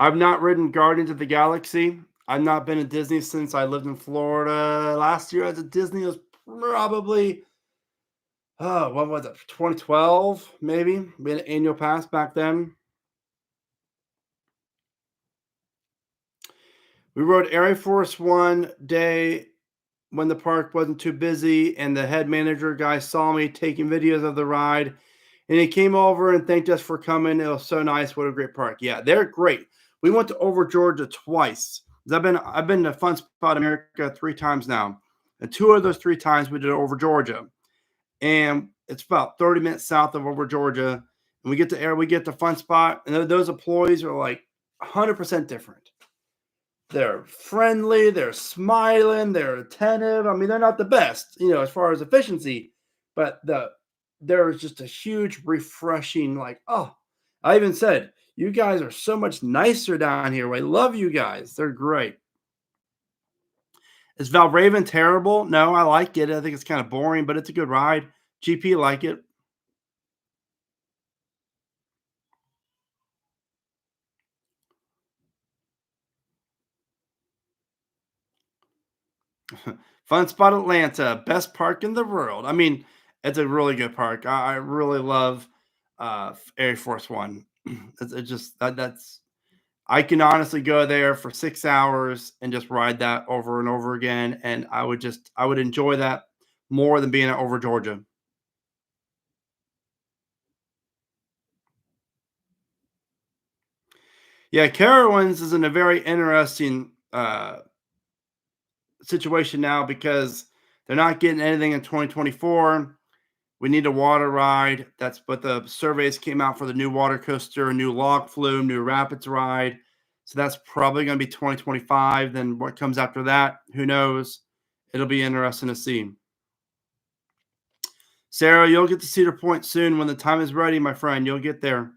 S1: I've not ridden Guardians of the Galaxy. I've not been to Disney since I lived in Florida. Last year I was at Disney. It was probably, what was it, 2012 maybe? We had an annual pass back then. We rode Air Force One day when the park wasn't too busy, and the head manager guy saw me taking videos of the ride, and he came over and thanked us for coming. It was so nice. What a great park. Yeah, they're great. We went to Over Georgia twice. I've been to Fun Spot America 3 times now, and 2 of those 3 times we did Over Georgia, and it's about 30 minutes south of Over Georgia. And we get to Fun Spot, and those employees are like 100% different. They're friendly, they're smiling, they're attentive. I mean, they're not the best, as far as efficiency, but there is just a huge refreshing, like, oh, I even said, you guys are so much nicer down here. I love you guys. They're great. Is Valraven terrible? No, I like it. I think it's kind of boring, but it's a good ride. GP like it. Fun Spot Atlanta, best park in the world. I mean, it's a really good park. I really love Air Force One. It's just that's I can honestly go there for 6 hours and just ride that over and over again, and I would enjoy that more than being at Over Georgia. Yeah, Carowinds is in a very interesting situation now because they're not getting anything in 2024. We need a water ride. That's what the surveys came out for: the new water coaster, new log flume, new rapids ride. So that's probably going to be 2025. Then what comes after that? Who knows? It'll be interesting to see. Sarah, you'll get to Cedar Point soon when the time is ready, my friend. You'll get there.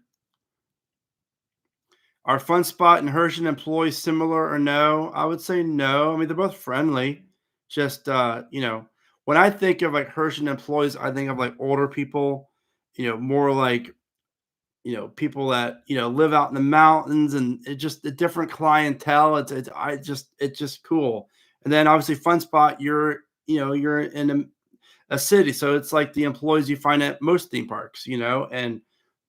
S1: Are Fun Spot and Hershey employees similar or no? I would say no. I mean, they're both friendly. Just when I think of like Hershey employees, I think of like older people, more like people that live out in the mountains, and it just a different clientele. It's just cool. And then obviously Fun Spot, you're in a city. So it's like the employees you find at most theme parks, and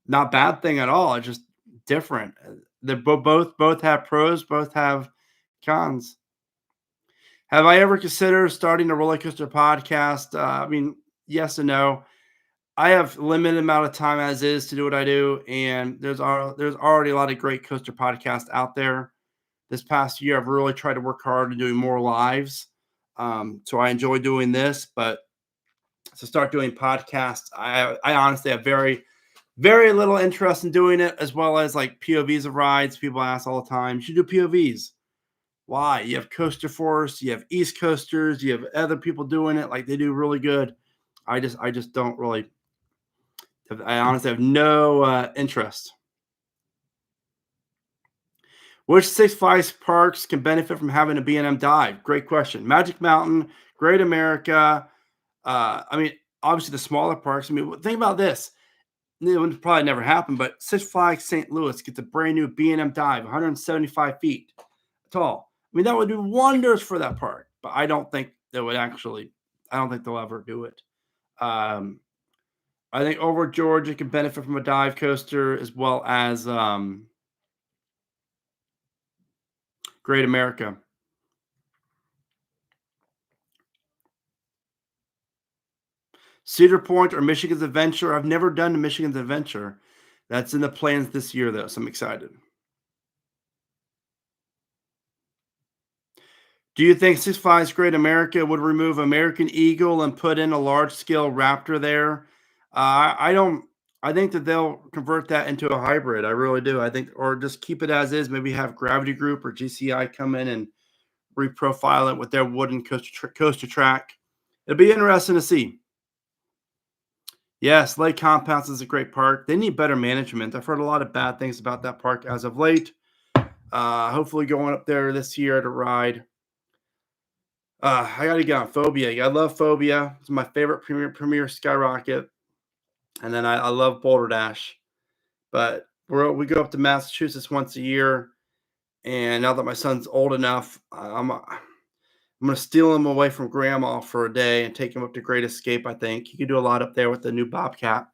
S1: not bad thing at all. It's just different. They both have pros, both have cons. Have I ever considered starting a roller coaster podcast? I mean, yes and no. I have limited amount of time as is to do what I do, and there's already a lot of great coaster podcasts out there. This past year, I've really tried to work hard on doing more lives. So I enjoy doing this, but to start doing podcasts, I honestly have very, very little interest in doing it, as well as like POVs of rides. People ask all the time, you should do POVs. Why? You have Coaster Force, you have East Coasters, you have other people doing it, like they do really good. I just don't really. I honestly have no interest. Which Six Flags parks can benefit from having a B&M dive? Great question. Magic Mountain, Great America. I mean, obviously the smaller parks. I mean, think about this. It would probably never happen, but Six Flags St. Louis gets a brand new B&M dive, 175 feet tall. I mean, that would do wonders for that park, but I don't think they would actually. I don't think they'll ever do it. I think over Georgia can benefit from a dive coaster as well as Great America. Cedar Point or Michigan's Adventure. I've never done the Michigan's Adventure. That's in the plans this year, though, so I'm excited. Do you think Six Flags Great America would remove American Eagle and put in a large-scale Raptor there? I don't. I think that they'll convert that into a hybrid. I really do. I think, or just keep it as is. Maybe have Gravity Group or GCI come in and reprofile it with their wooden coaster track. It'll be interesting to see. Yes, Lake Compounce is a great park. They need better management. I've heard a lot of bad things about that park as of late. Hopefully going up there this year to ride. I got to get on Phobia. I love Phobia. It's my favorite premier skyrocket. And then I love Boulder Dash. But we go up to Massachusetts once a year. And now that my son's old enough, I'm going to steal him away from grandma for a day and take him up to Great Escape, I think. He could do a lot up there with the new Bobcat.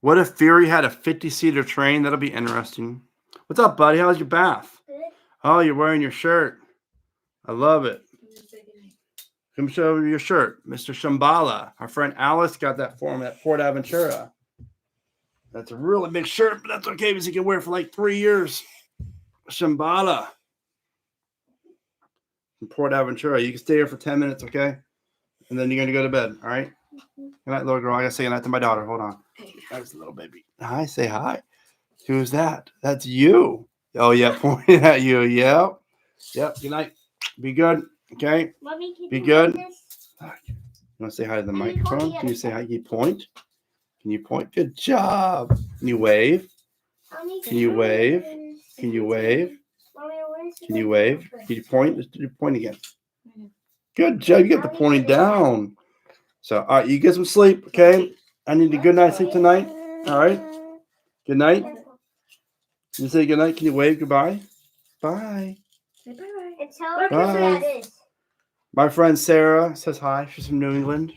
S1: What if Fury had a 50-seater train? That'll be interesting. What's up, buddy? How's your bath?
S2: Good.
S1: Oh, you're wearing your shirt. I love it. Come show me your shirt. Mr. Shambhala. Our friend Alice got that for him at Port Aventura. That's a really big shirt, but that's okay because he can wear it for like 3 years. Shambhala. From Port Aventura. You can stay here for 10 minutes, okay? And then you're going to go to bed, all right? Good night, little girl. I got to say good night to my daughter. Hold on. That's the little baby. Hi, say hi. Who's that? That's you. Oh, yeah, pointing at you. Yep. Yep. Good night. Be good, okay?
S2: Mommy, can
S1: Be
S2: you
S1: good.
S2: hold this?
S1: You want to say hi to the
S2: Can you
S1: microphone?
S2: point it
S1: Can you
S2: at
S1: say
S2: the
S1: hi? Can you point? Can you point? Good job. Can you wave?
S2: Mommy,
S1: Can you wave? Can you wave?
S2: Mommy, where's the
S1: Can you
S2: button?
S1: wave? Can you point? Let's do point again. Good job. You got the pointing down. So, all right, you get some sleep, okay? I need a good night's sleep tonight. All right? Good night. Can you say good night? Can you wave goodbye? Bye.
S2: Say bye-bye. And tell her
S1: Bye.
S2: who that is.
S1: My friend Sarah says hi. She's from New England.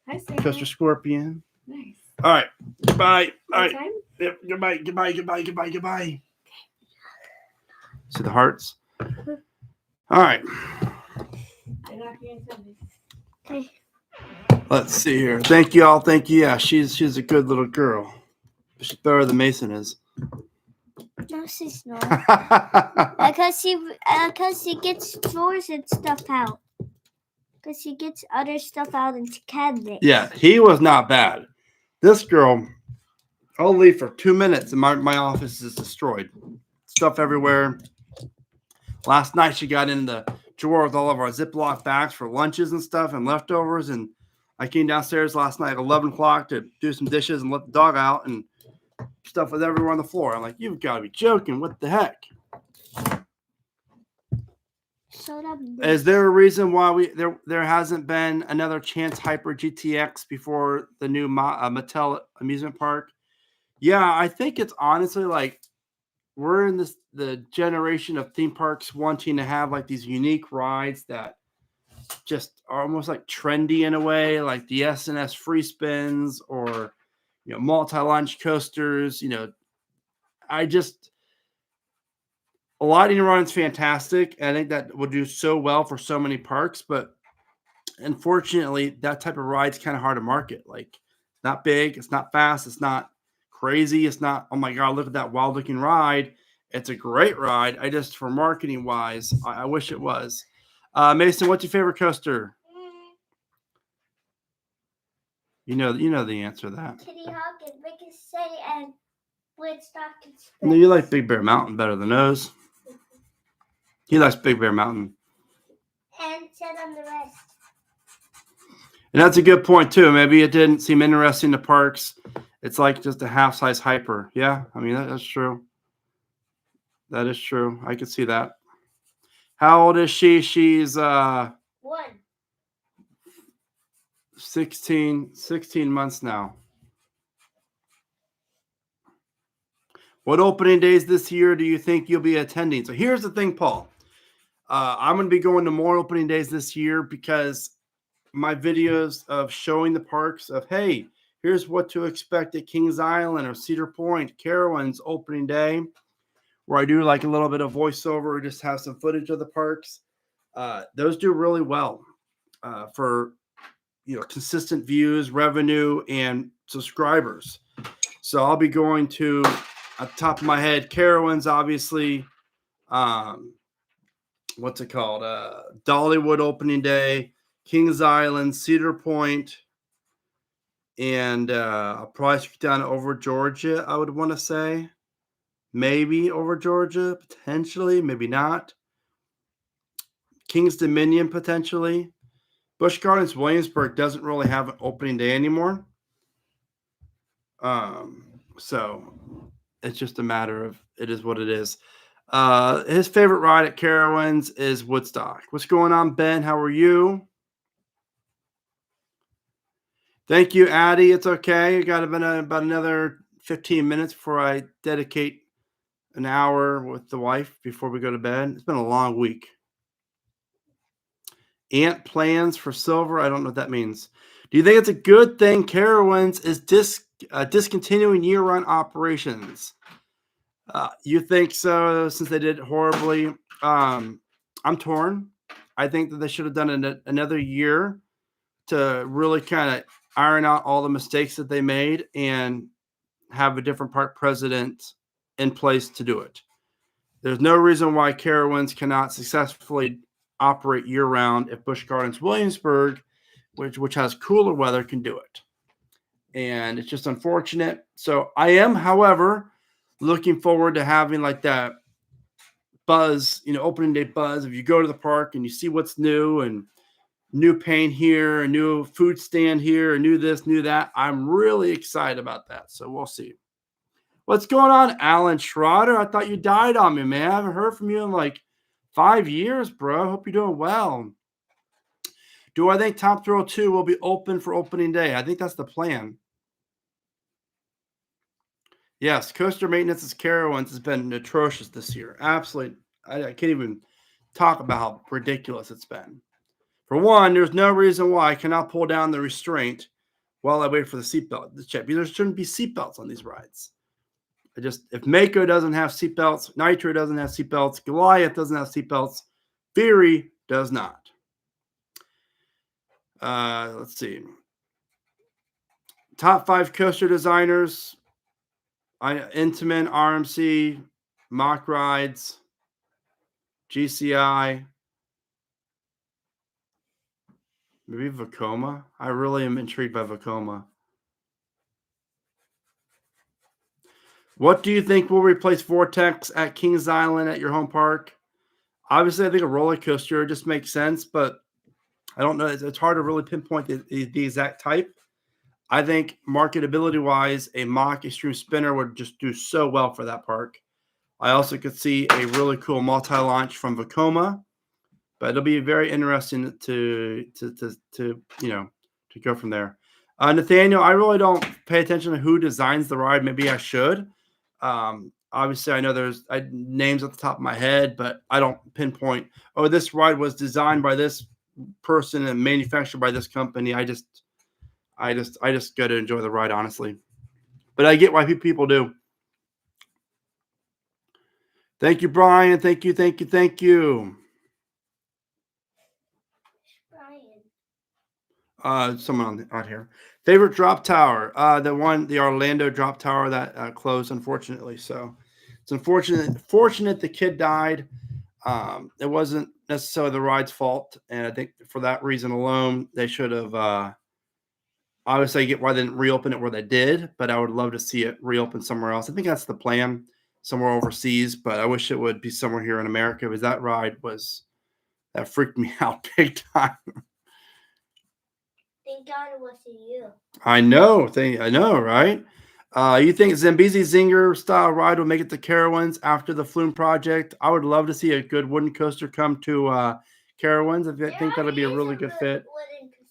S3: Hi, Sarah.
S1: Coaster Scorpion.
S3: Nice.
S1: All right. Goodbye. All right.
S3: Time?
S1: Yep. Goodbye. Goodbye. Goodbye. Goodbye. Goodbye. See the hearts? All right.
S3: They're not being sent.
S2: Okay.
S1: Let's see here. Thank you all. Thank you. Yeah, she's a good little girl. She's better than Mason is.
S2: No, she's not. Because she gets drawers and stuff out. Because she gets other stuff out into cabinets.
S1: Yeah, he was not bad. This girl, I'll leave for 2 minutes and my office is destroyed. Stuff everywhere. Last night she got in the drawer with all of our Ziploc bags for lunches and stuff and leftovers. And I came downstairs last night at 11 o'clock to do some dishes and let the dog out, and stuff was everywhere on the floor. I'm like, you've got to be joking. What the heck? Is there a reason why there hasn't been another Chance Hyper GTX before the new Mattel amusement park? Yeah, I think it's honestly like we're in the generation of theme parks wanting to have like these unique rides that just are almost like trendy in a way, like the S&S free spins or multi-launch coasters. I just Lightning Run's fantastic. I think that would do so well for so many parks, but unfortunately, that type of ride's kind of hard to market. Like, it's not big, it's not fast, it's not crazy, it's not, oh my God, look at that wild looking ride. It's a great ride. I just, for marketing wise, I wish it was. Mason, what's your favorite coaster? You know the answer to that.
S2: Kitty Hawk and Biggest City and Woodstock and
S1: No, you like Big Bear Mountain better than those. He likes Big Bear Mountain.
S2: And sit on the rest.
S1: And that's a good point too. Maybe it didn't seem interesting to parks. It's like just a half-size hyper. Yeah, I mean that's true. That is true. I can see that. How old is she? She's 16 months now. What opening days this year do you think you'll be attending? So here's the thing, Paul. I'm going to be going to more opening days this year because my videos of showing the parks of, hey, here's what to expect at Kings Island or Cedar Point, Carowinds opening day, where I do like a little bit of voiceover or just have some footage of the parks. Those do really well for consistent views, revenue, and subscribers. So I'll be going to, at the top of my head, Carowinds, obviously. What's it called? Dollywood opening day, Kings Island, Cedar Point, and I'll probably stick down over Georgia, I would want to say. Maybe over Georgia, potentially, maybe not. King's Dominion, potentially. Busch Gardens Williamsburg doesn't really have an opening day anymore. So it's just a matter of it is what it is. His favorite ride at Carowinds is Woodstock. What's going on, Ben? How are you? Thank you, Addie. It's okay. I got about another 15 minutes before I dedicate an hour with the wife before we go to bed. It's been a long week. Ant plans for silver. I don't know what that means. Do you think it's a good thing Carowinds is discontinuing year-round operations? You think so, since they did horribly? I'm torn. I think that they should have done another year to really kind of iron out all the mistakes that they made and have a different park president in place to do it. There's no reason why Carowinds cannot successfully operate year-round if Busch Gardens Williamsburg, which has cooler weather, can do it. And it's just unfortunate. So I am, however, looking forward to having like that buzz, opening day buzz. If you go to the park and you see what's new and new paint here, a new food stand here, a new this, new that, I'm really excited about that. So we'll see. What's going on, Alan Schroeder? I thought you died on me, man. I haven't heard from you in like 5 years, bro. Hope you're doing well. Do I think Top Thrill 2 will be open for opening day? I think that's the plan. Yes, coaster maintenance at Carowinds has been atrocious this year. Absolutely. I can't even talk about how ridiculous it's been. For one, there's no reason why I cannot pull down the restraint while I wait for the seatbelt to check. There shouldn't be seatbelts on these rides. If Mako doesn't have seatbelts, Nitro doesn't have seatbelts, Goliath doesn't have seatbelts, Fury does not. Let's see. Top 5 coaster designers. Intamin, RMC, Mock Rides, GCI, maybe Vekoma. I really am intrigued by Vekoma. What do you think will replace Vortex at Kings Island at your home park? Obviously, I think a roller coaster just makes sense, but I don't know. It's hard to really pinpoint the exact type. I think marketability-wise, a Mock Extreme Spinner would just do so well for that park. I also could see a really cool multi-launch from Vekoma, but it'll be very interesting to go from there. Nathaniel, I really don't pay attention to who designs the ride. Maybe I should. Obviously, I know there's names at the top of my head, but I don't pinpoint. Oh, this ride was designed by this person and manufactured by this company. I just go to enjoy the ride, honestly. But I get why people do. Thank you, Brian. Thank you. Someone on here. Favorite drop tower? The Orlando drop tower that closed, unfortunately. So it's fortunate the kid died. It wasn't necessarily the ride's fault, and I think for that reason alone, they should have. Obviously, I get why they didn't reopen it where they did, but I would love to see it reopen somewhere else. I think that's the plan, somewhere overseas. But I wish it would be somewhere here in America, because that ride that freaked me out big time.
S2: Thank God it wasn't you.
S1: I know, right? You think Zambezi Zinger style ride will make it to Carowinds after the Flume project? I would love to see a good wooden coaster come to Carowinds. I think that'd be a really good fit.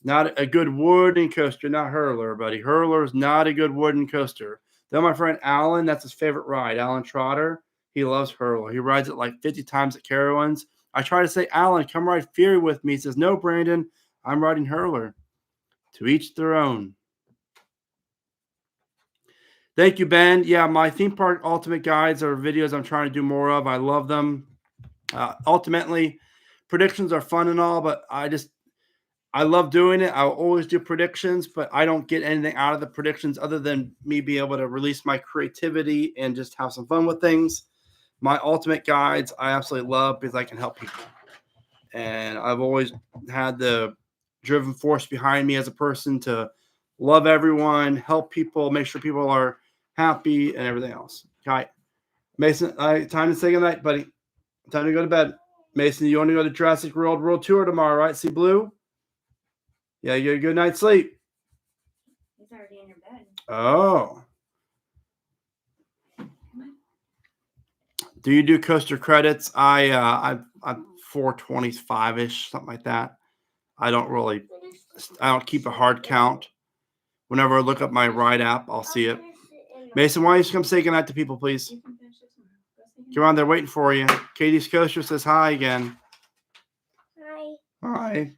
S1: Not a good wooden coaster, not Hurler, buddy. Hurler is not a good wooden coaster. Though my friend Alan, that's his favorite ride. Alan Trotter, he loves Hurler. He rides it like 50 times at Carowinds. I try to say, Alan, come ride Fury with me. He says, no, Brandon, I'm riding Hurler. To each their own. Thank you, Ben. Yeah, my theme park ultimate guides are videos I'm trying to do more of. I love them. Ultimately, predictions are fun and all, but I love doing it. I'll always do predictions, but I don't get anything out of the predictions other than me being able to release my creativity and just have some fun with things. My ultimate guides I absolutely love because I can help people. And I've always had the driven force behind me as a person to love everyone, help people, make sure people are happy, and everything else. Okay, Mason, time to say goodnight, buddy. Time to go to bed. Mason, you want to go to Jurassic World Tour tomorrow, right? See Blue? Yeah, you get a good night's sleep.
S3: He's already in your bed.
S1: Oh. Do you do coaster credits? I'm 425-ish, something like that. I don't keep a hard count. Whenever I look up my ride app, I'll see it. Mason, why don't you come say goodnight to people, please? Come on, they're waiting for you. Katie's Coaster says hi again.
S2: Hi.
S1: Hi.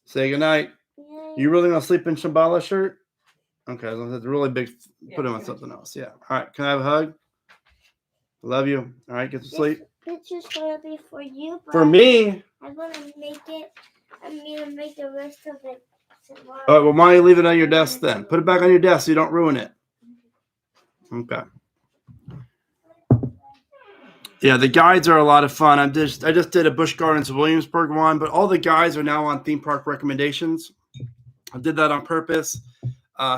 S1: Say goodnight.
S2: Yay.
S1: You really gonna sleep in Shambhala shirt? Okay, that's really big. Put him on something else. Yeah. All right. Can I have a hug? Love you. All right. Get to sleep.
S2: This picture's gonna be for you.
S1: For me.
S2: I'm gonna make it. I'm gonna make the rest of it tomorrow.
S1: All right. Well, why don't you leave it on your desk then? Put it back on your desk so you don't ruin it. Okay. Yeah, the guides are a lot of fun. I just did a Busch Gardens Williamsburg one, but all the guides are now on theme park recommendations. I did that on purpose,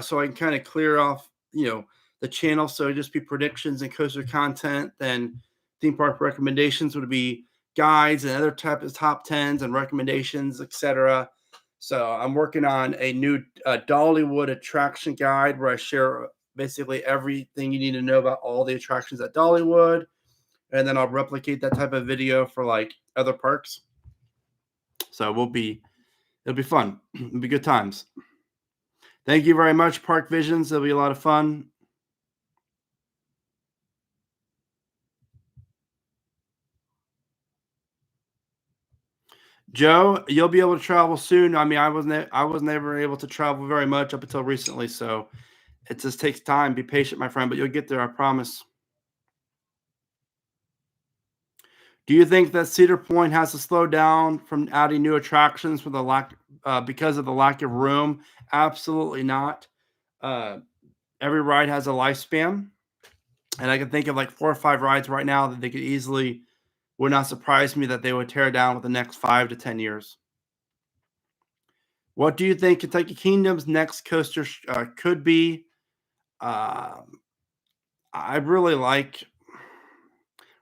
S1: so I can kind of clear off, the channel. So it'd just be predictions and coaster content. Then theme park recommendations would be guides and other types of top 10s and recommendations, etc. So I'm working on a new Dollywood attraction guide where I share basically everything you need to know about all the attractions at Dollywood. And then I'll replicate that type of video for like other parks. So it'll be fun. It'll be good times. Thank you very much, Park Visions. It'll be a lot of fun. Joe, you'll be able to travel soon. I mean, I was never able to travel very much up until recently, so it just takes time. Be patient, my friend, but you'll get there, I promise. Do you think that Cedar Point has to slow down from adding new attractions for because of the lack of room? Absolutely not. Every ride has a lifespan, and I can think of like 4 or 5 rides right now that they could easily, would not surprise me that they would tear down with the next 5 to 10 years. What do you think Kentucky Kingdom's next coaster could be? I really like.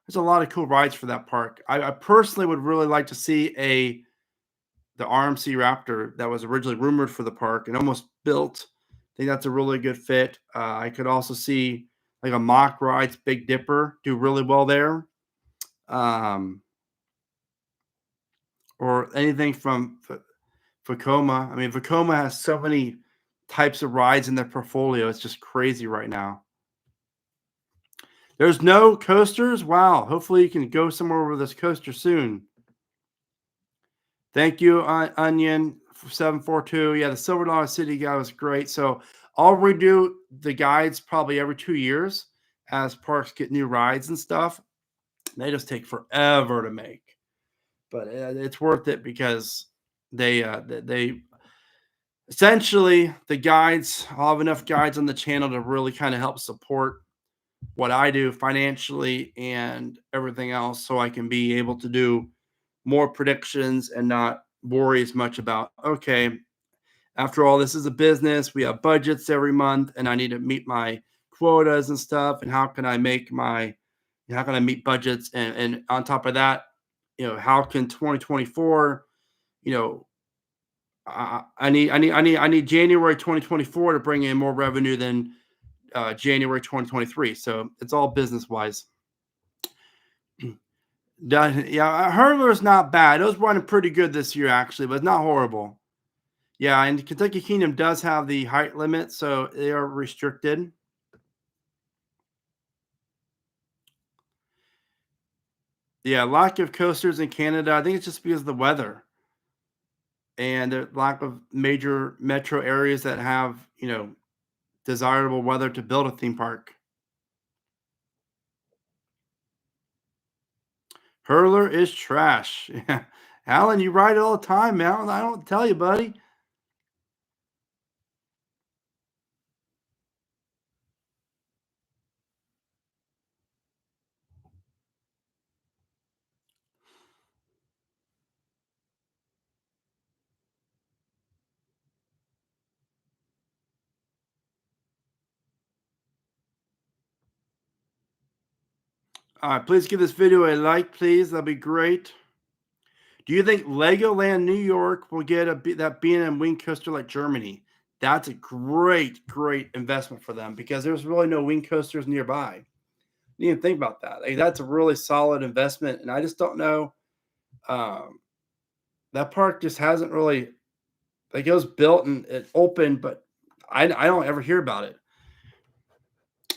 S1: There's a lot of cool rides for that park. I personally would really like to see the RMC Raptor that was originally rumored for the park and almost built. I think that's a really good fit. I could also see like a mock rides Big Dipper do really well there. Or anything from Vekoma. I mean, Vekoma has so many types of rides in their portfolio. It's just crazy right now. There's no coasters. Wow. Hopefully you can go somewhere with this coaster soon. Thank you, Onion 742. Yeah, the Silver Dollar City guy was great. So I'll redo the guides probably every 2 years as parks get new rides and stuff. They just take forever to make, but it's worth it because they essentially the guides. I'll have enough guides on the channel to really kind of help support what I do financially and everything else, so I can be able to do more predictions and not worry as much about, okay, after all, this is a business. We have budgets every month, and I need to meet my quotas and stuff. And how can I meet budgets? And on top of that, how can 2024, you know, I need January 2024 to bring in more revenue than January 2023. So it's all business wise. Yeah, Hurler's not bad. It was running pretty good this year, actually, but it's not horrible. Yeah, and Kentucky Kingdom does have the height limit, so they are restricted. Yeah, lack of coasters in Canada. I think it's just because of the weather and the lack of major metro areas that have, desirable weather to build a theme park. Hurler is trash. Yeah. Alan, you ride it all the time, man. I don't tell you, buddy. All right, please give this video a like, please. That'd be great. Do you think Legoland New York will get that B&M wing coaster like Germany? That's a great, great investment for them because there's really no wing coasters nearby. You didn't think about that. Like, that's a really solid investment, and I just don't know. That park just hasn't really, like, it was built and it opened, but I don't ever hear about it.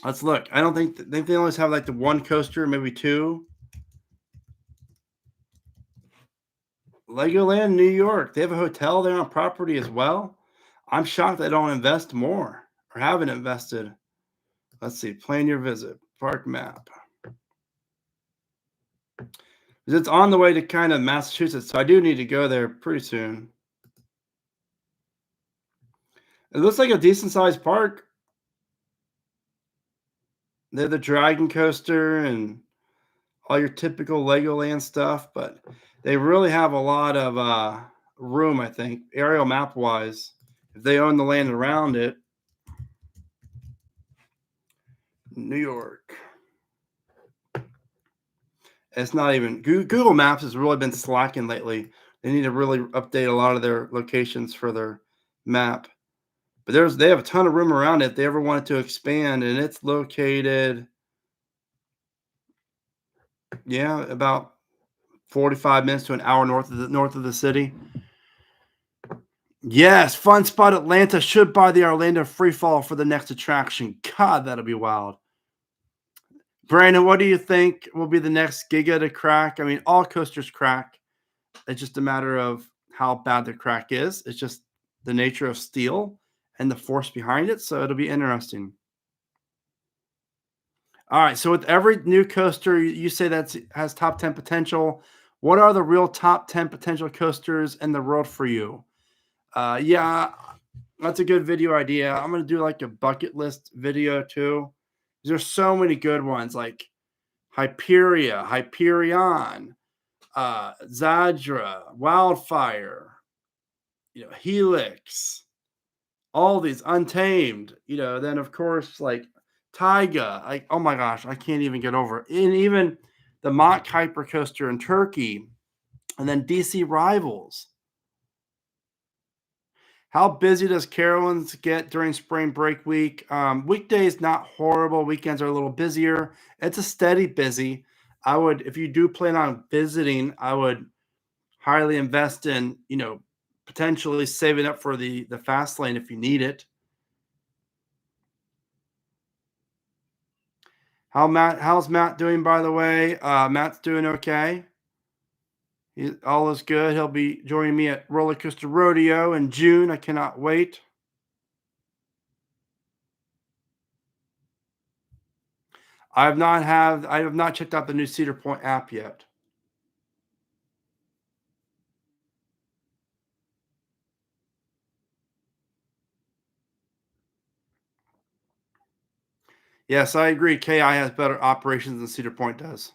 S1: Let's look. I don't think they always have like the one coaster, maybe two. Legoland New York. They have a hotel there on property as well. I'm shocked they don't invest more or haven't invested. Let's see. Plan your visit. Park map. It's on the way to kind of Massachusetts, so I do need to go there pretty soon. It looks like a decent sized park. They have the Dragon Coaster and all your typical Legoland stuff, but they really have a lot of room, I think, aerial map wise. If they own the land around it. New York. It's not even Google Maps has really been slacking lately. They need to really update a lot of their locations for their map. But they have a ton of room around it if they ever wanted to expand, and it's located, about 45 minutes to an hour north of the city. Yes, Fun Spot Atlanta should buy the Orlando Freefall for the next attraction. God, that'll be wild. Brandon, what do you think will be the next Giga to crack? I mean, all coasters crack. It's just a matter of how bad the crack is. It's just the nature of steel and the force behind it. So it'll be interesting. All right. So with every new coaster, you say that has top 10 potential. What are the real top 10 potential coasters in the world for you? Yeah, that's a good video idea. I'm going to do like a bucket list video too. There's so many good ones like Hyperion, Zadra, Wildfire, Helix, all these Untamed, then of course like Taiga, like, oh my gosh, I can't even get over it. And even the Mach Hypercoaster in Turkey, and then DC Rivals. How busy does Carowinds get during spring break week? Weekdays, not horrible. Weekends are a little busier. It's a steady busy. If you do plan on visiting, I would highly invest in, potentially saving up for the fast lane if you need it. How's Matt doing, by the way? Matt's doing okay. All is good. He'll be joining me at Roller Coaster Rodeo in June. I cannot wait. I have not checked out the new Cedar Point app yet. Yes, I agree. KI has better operations than Cedar Point does.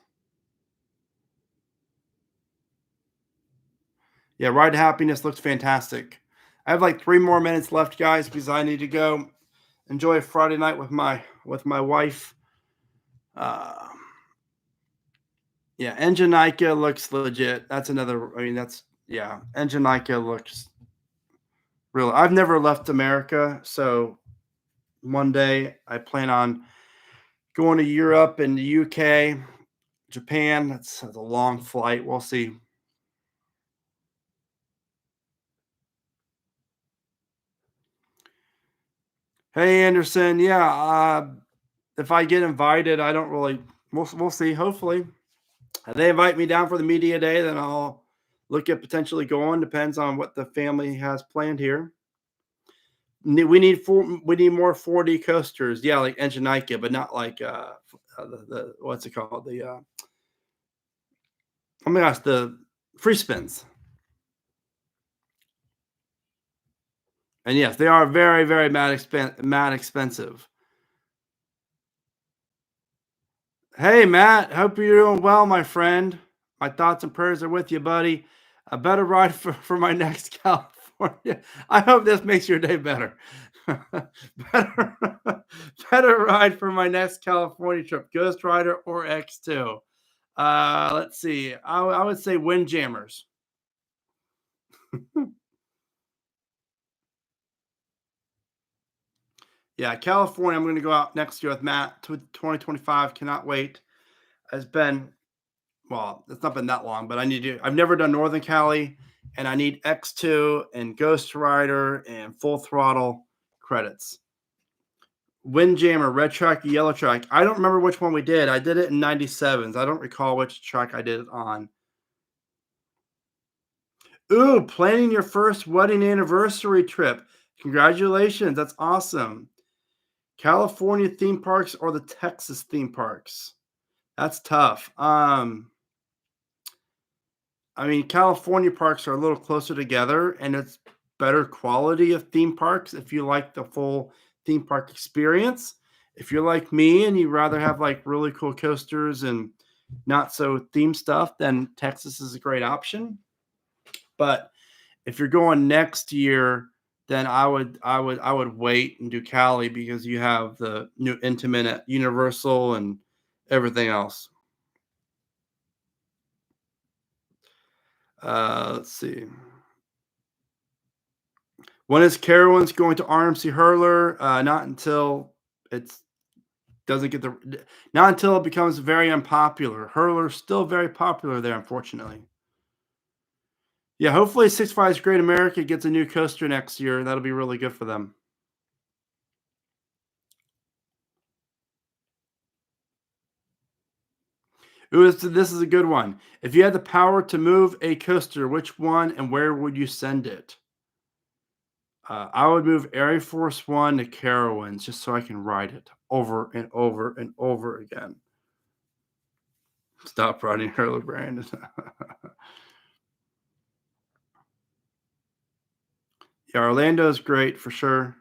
S1: Yeah, Ride to Happiness looks fantastic. I have like 3 more minutes left, guys, because I need to go enjoy a Friday night with my wife. Yeah, Enginica looks legit. That's another. I mean, Enginica looks real. I've never left America, so one day I plan on going to Europe and the UK, Japan. That's a long flight. We'll see. Hey Anderson, yeah. If I get invited, I don't really. We'll see. Hopefully, if they invite me down for the media day, then I'll look at potentially going. Depends on what the family has planned here. We need more 4D coasters. Yeah, like Enginica, but not like the what's it called? Oh my gosh, the free spins. And yes, they are very, very mad expensive. Hey Matt, hope you're doing well, my friend. My thoughts and prayers are with you, buddy. A better ride for my next California. I hope this makes your day better. better, better ride for my next California trip, Ghost Rider or X2. Let's see. I would say Windjammers. Yeah, California. I'm going to go out next year with Matt to 2025. Cannot wait. Has been it's not been that long, but I've never done Northern Cali, and I need X2 and Ghost Rider and Full Throttle credits. Windjammer, red track, yellow track. I don't remember which one we did. I did it in 97s. I don't recall which track I did it on. Ooh, planning your first wedding anniversary trip. Congratulations. That's awesome. California theme parks or the Texas theme parks? That's tough. I mean, California parks are a little closer together and it's better quality of theme parks if you like the full theme park experience. If you're like me and you rather have like really cool coasters and not so theme stuff, then Texas is a great option. But if you're going next year, then I would wait and do Cali because you have the new Intamin at Universal and everything else. Let's see. When is Carowinds going to RMC Hurler? Not until it's doesn't get the not until it becomes very unpopular. Hurler's still very popular there, unfortunately. Yeah, hopefully Six Flags Great America gets a new coaster next year. That'll be really good for them. Ooh, this is a good one. If you had the power to move a coaster, which one and where would you send it? I would move Air Force One to Carowinds just so I can ride it over and over and over again. Stop riding Hurler Brand. Yeah, Orlando is great for sure.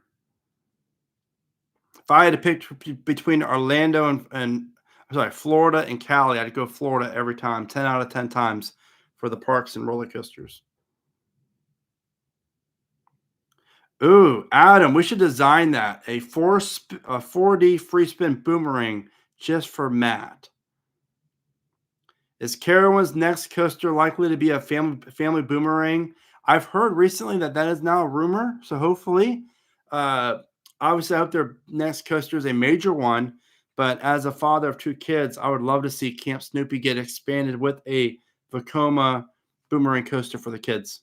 S1: If I had to pick between Orlando and I'm sorry, Florida and Cali, I'd go Florida every time, 10 out of 10 times for the parks and roller coasters. Ooh, Adam, we should design that a 4D free spin boomerang just for Matt. Is Carowinds' next coaster likely to be a family boomerang? I've heard recently that is now a rumor, so hopefully, obviously, I hope their next coaster is a major one. But as a father of 2 kids, I would love to see Camp Snoopy get expanded with a Vekoma boomerang coaster for the kids.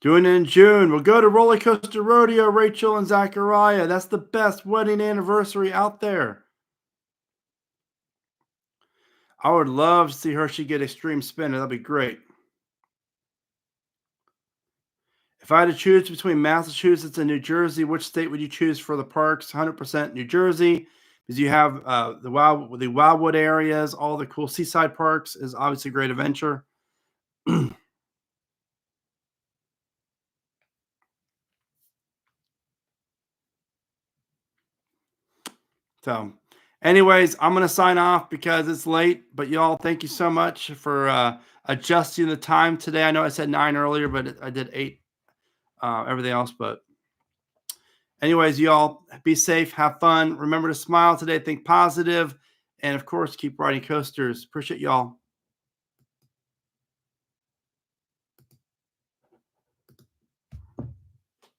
S1: Doing it in June. We'll go to Roller Coaster Rodeo, Rachel and Zachariah. That's the best wedding anniversary out there. I would love to see Hershey get Extreme Spinner. That'd be great. If I had to choose between Massachusetts and New Jersey, which state would you choose for the parks? 100% New Jersey, because you have the Wildwood areas, all the cool seaside parks is obviously a great adventure. So, anyways, I'm going to sign off because it's late. But y'all, thank you so much for adjusting the time today. I know I said 9 earlier, but I did 8. Everything else, but anyways, y'all be safe, have fun. Remember to smile today, think positive, and of course, keep riding coasters. Appreciate y'all.